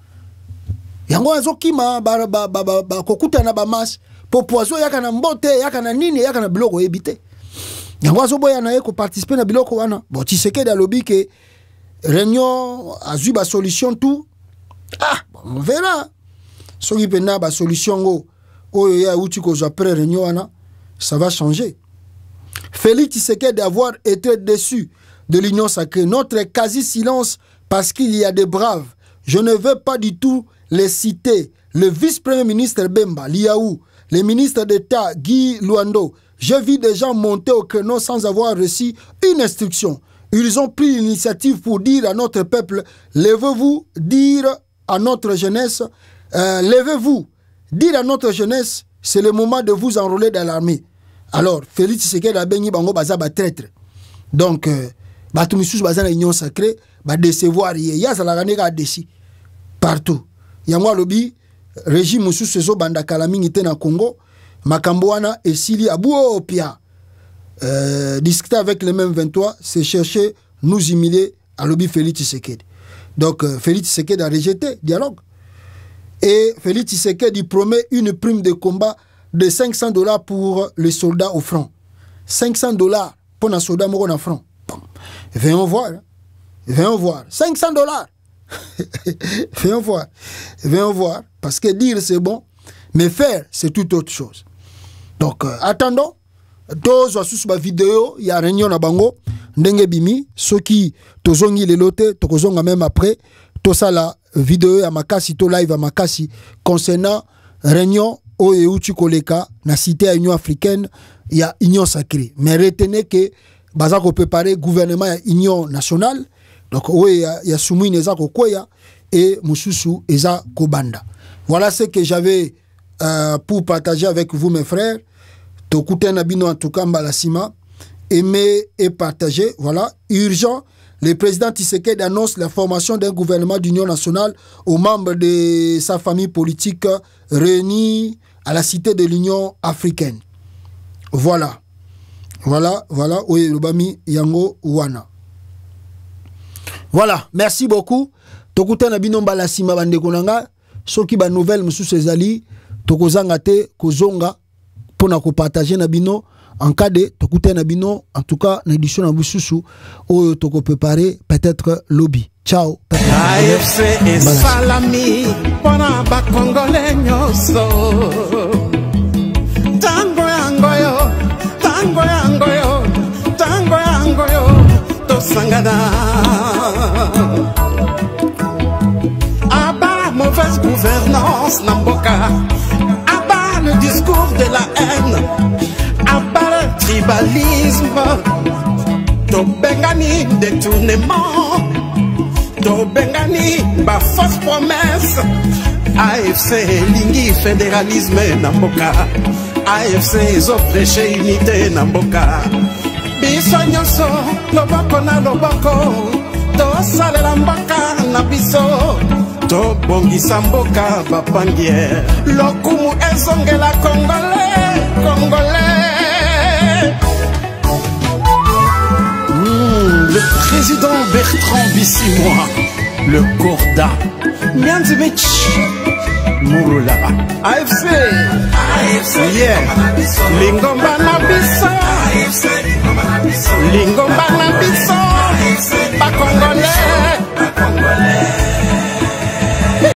Speaker 2: yango azokima ba kokuta na ba masse pour poison yaka na mbote yaka na nini yaka na biloko ebité yango azoboya na ye ko participer na biloko wana bon Tshisekedi alobi ke réunion azui ba solution tout on verra ce qui peut na solution oyo ya uti ko après réunion wana ça va changer. Félix Tshisekedi d'avoir été déçu de l'Union Sacrée. Notre quasi-silence parce qu'il y a des braves. Je ne veux pas du tout les citer. Le vice-premier ministre Bemba, Liaou, le ministre d'État Guy Luando. Je vis des gens monter au créneau sans avoir reçu une instruction. Ils ont pris l'initiative pour dire à notre peuple, levez-vous, dire à notre jeunesse, levez-vous, dire à notre jeunesse, c'est le moment de vous enrôler dans l'armée. Alors, Félix Tshisekedi a béni bango baza ba traître. Donc, batumisusu baza na Union Sacrée, ba décevoir yé. Ya zalaka neka déci partout. Yango lobi régime mususu ezo banda kala mingi te na Congo, makambo wana esili abuo pia. Discuter avec les mêmes 23, c'est chercher nous humilier à lobby Félix Tshisekedi. Donc, Félix Tshisekedi a rejeté dialogue. Et Félix Tshisekedi promet une prime de combat de $500 pour les soldats au front. $500 pour un soldat mort au front. Venons voir. Venons voir. $500. Venons voir. Venons voir. Parce que dire c'est bon, mais faire c'est tout autre chose. Donc, attendons. Tous sous ma vidéo, il y a réunion na bango. Ndenge bimi, ceux qui tozongi les lotes, tozonga même après. Tout ça la vidéo à Makasi, tout live à Makasi concernant réunion au Euchi Koleka, na cité à Union africaine, il y a Union Sacrée. Mais retenez que Bazako préparer gouvernement Union nationale. Donc oui, il y a Soumouine Eza Kokoya et Moussousou Eza Kobanda. Voilà ce que j'avais pour partager avec vous mes frères. Tokuten Abino en tout cas Mbalasima. Aimer et partager. Voilà, urgent. Le président Tshisekedi annonce la formation d'un gouvernement d'union nationale aux membres de sa famille politique réunis à la cité de l'Union africaine. Voilà. Voilà, voilà. Oui, Lubami Yango Wana. Voilà, merci beaucoup. Tokuta Nabino Mbalasima Bandekonanga. Soki ba nouvelle Moussou Sezali. Tokozanga te kozonga pour na ko partager Nabino. En cas de Tokute Nabino, en tout cas, l'édition à Boussoussou, où Toko préparer peut-être lobby. Ciao.
Speaker 1: AFC et Salami, pona ba Congolais nyoso. Tango yangoyo, tango yangoyo, tango yangoyo, to sangada. Aba mauvaise gouvernance Namboka, aba le discours de la haine. Tribal Tobengani détournement, Tobengani ba fausse promesse. AFC lingi fédéralisme Namboka, AFC ils ont prêché unité Namboka. Biso nyonso loboko na loboko, tosalela mboka na biso, tobongisa mboka bapangiere, lokumu ezongela Congolais, Congolais. Le président Bertrand Bissimois, le Corda, Nyanzimich, Mouroula, AFC, yeah, Lingomba na biso, Lingomba na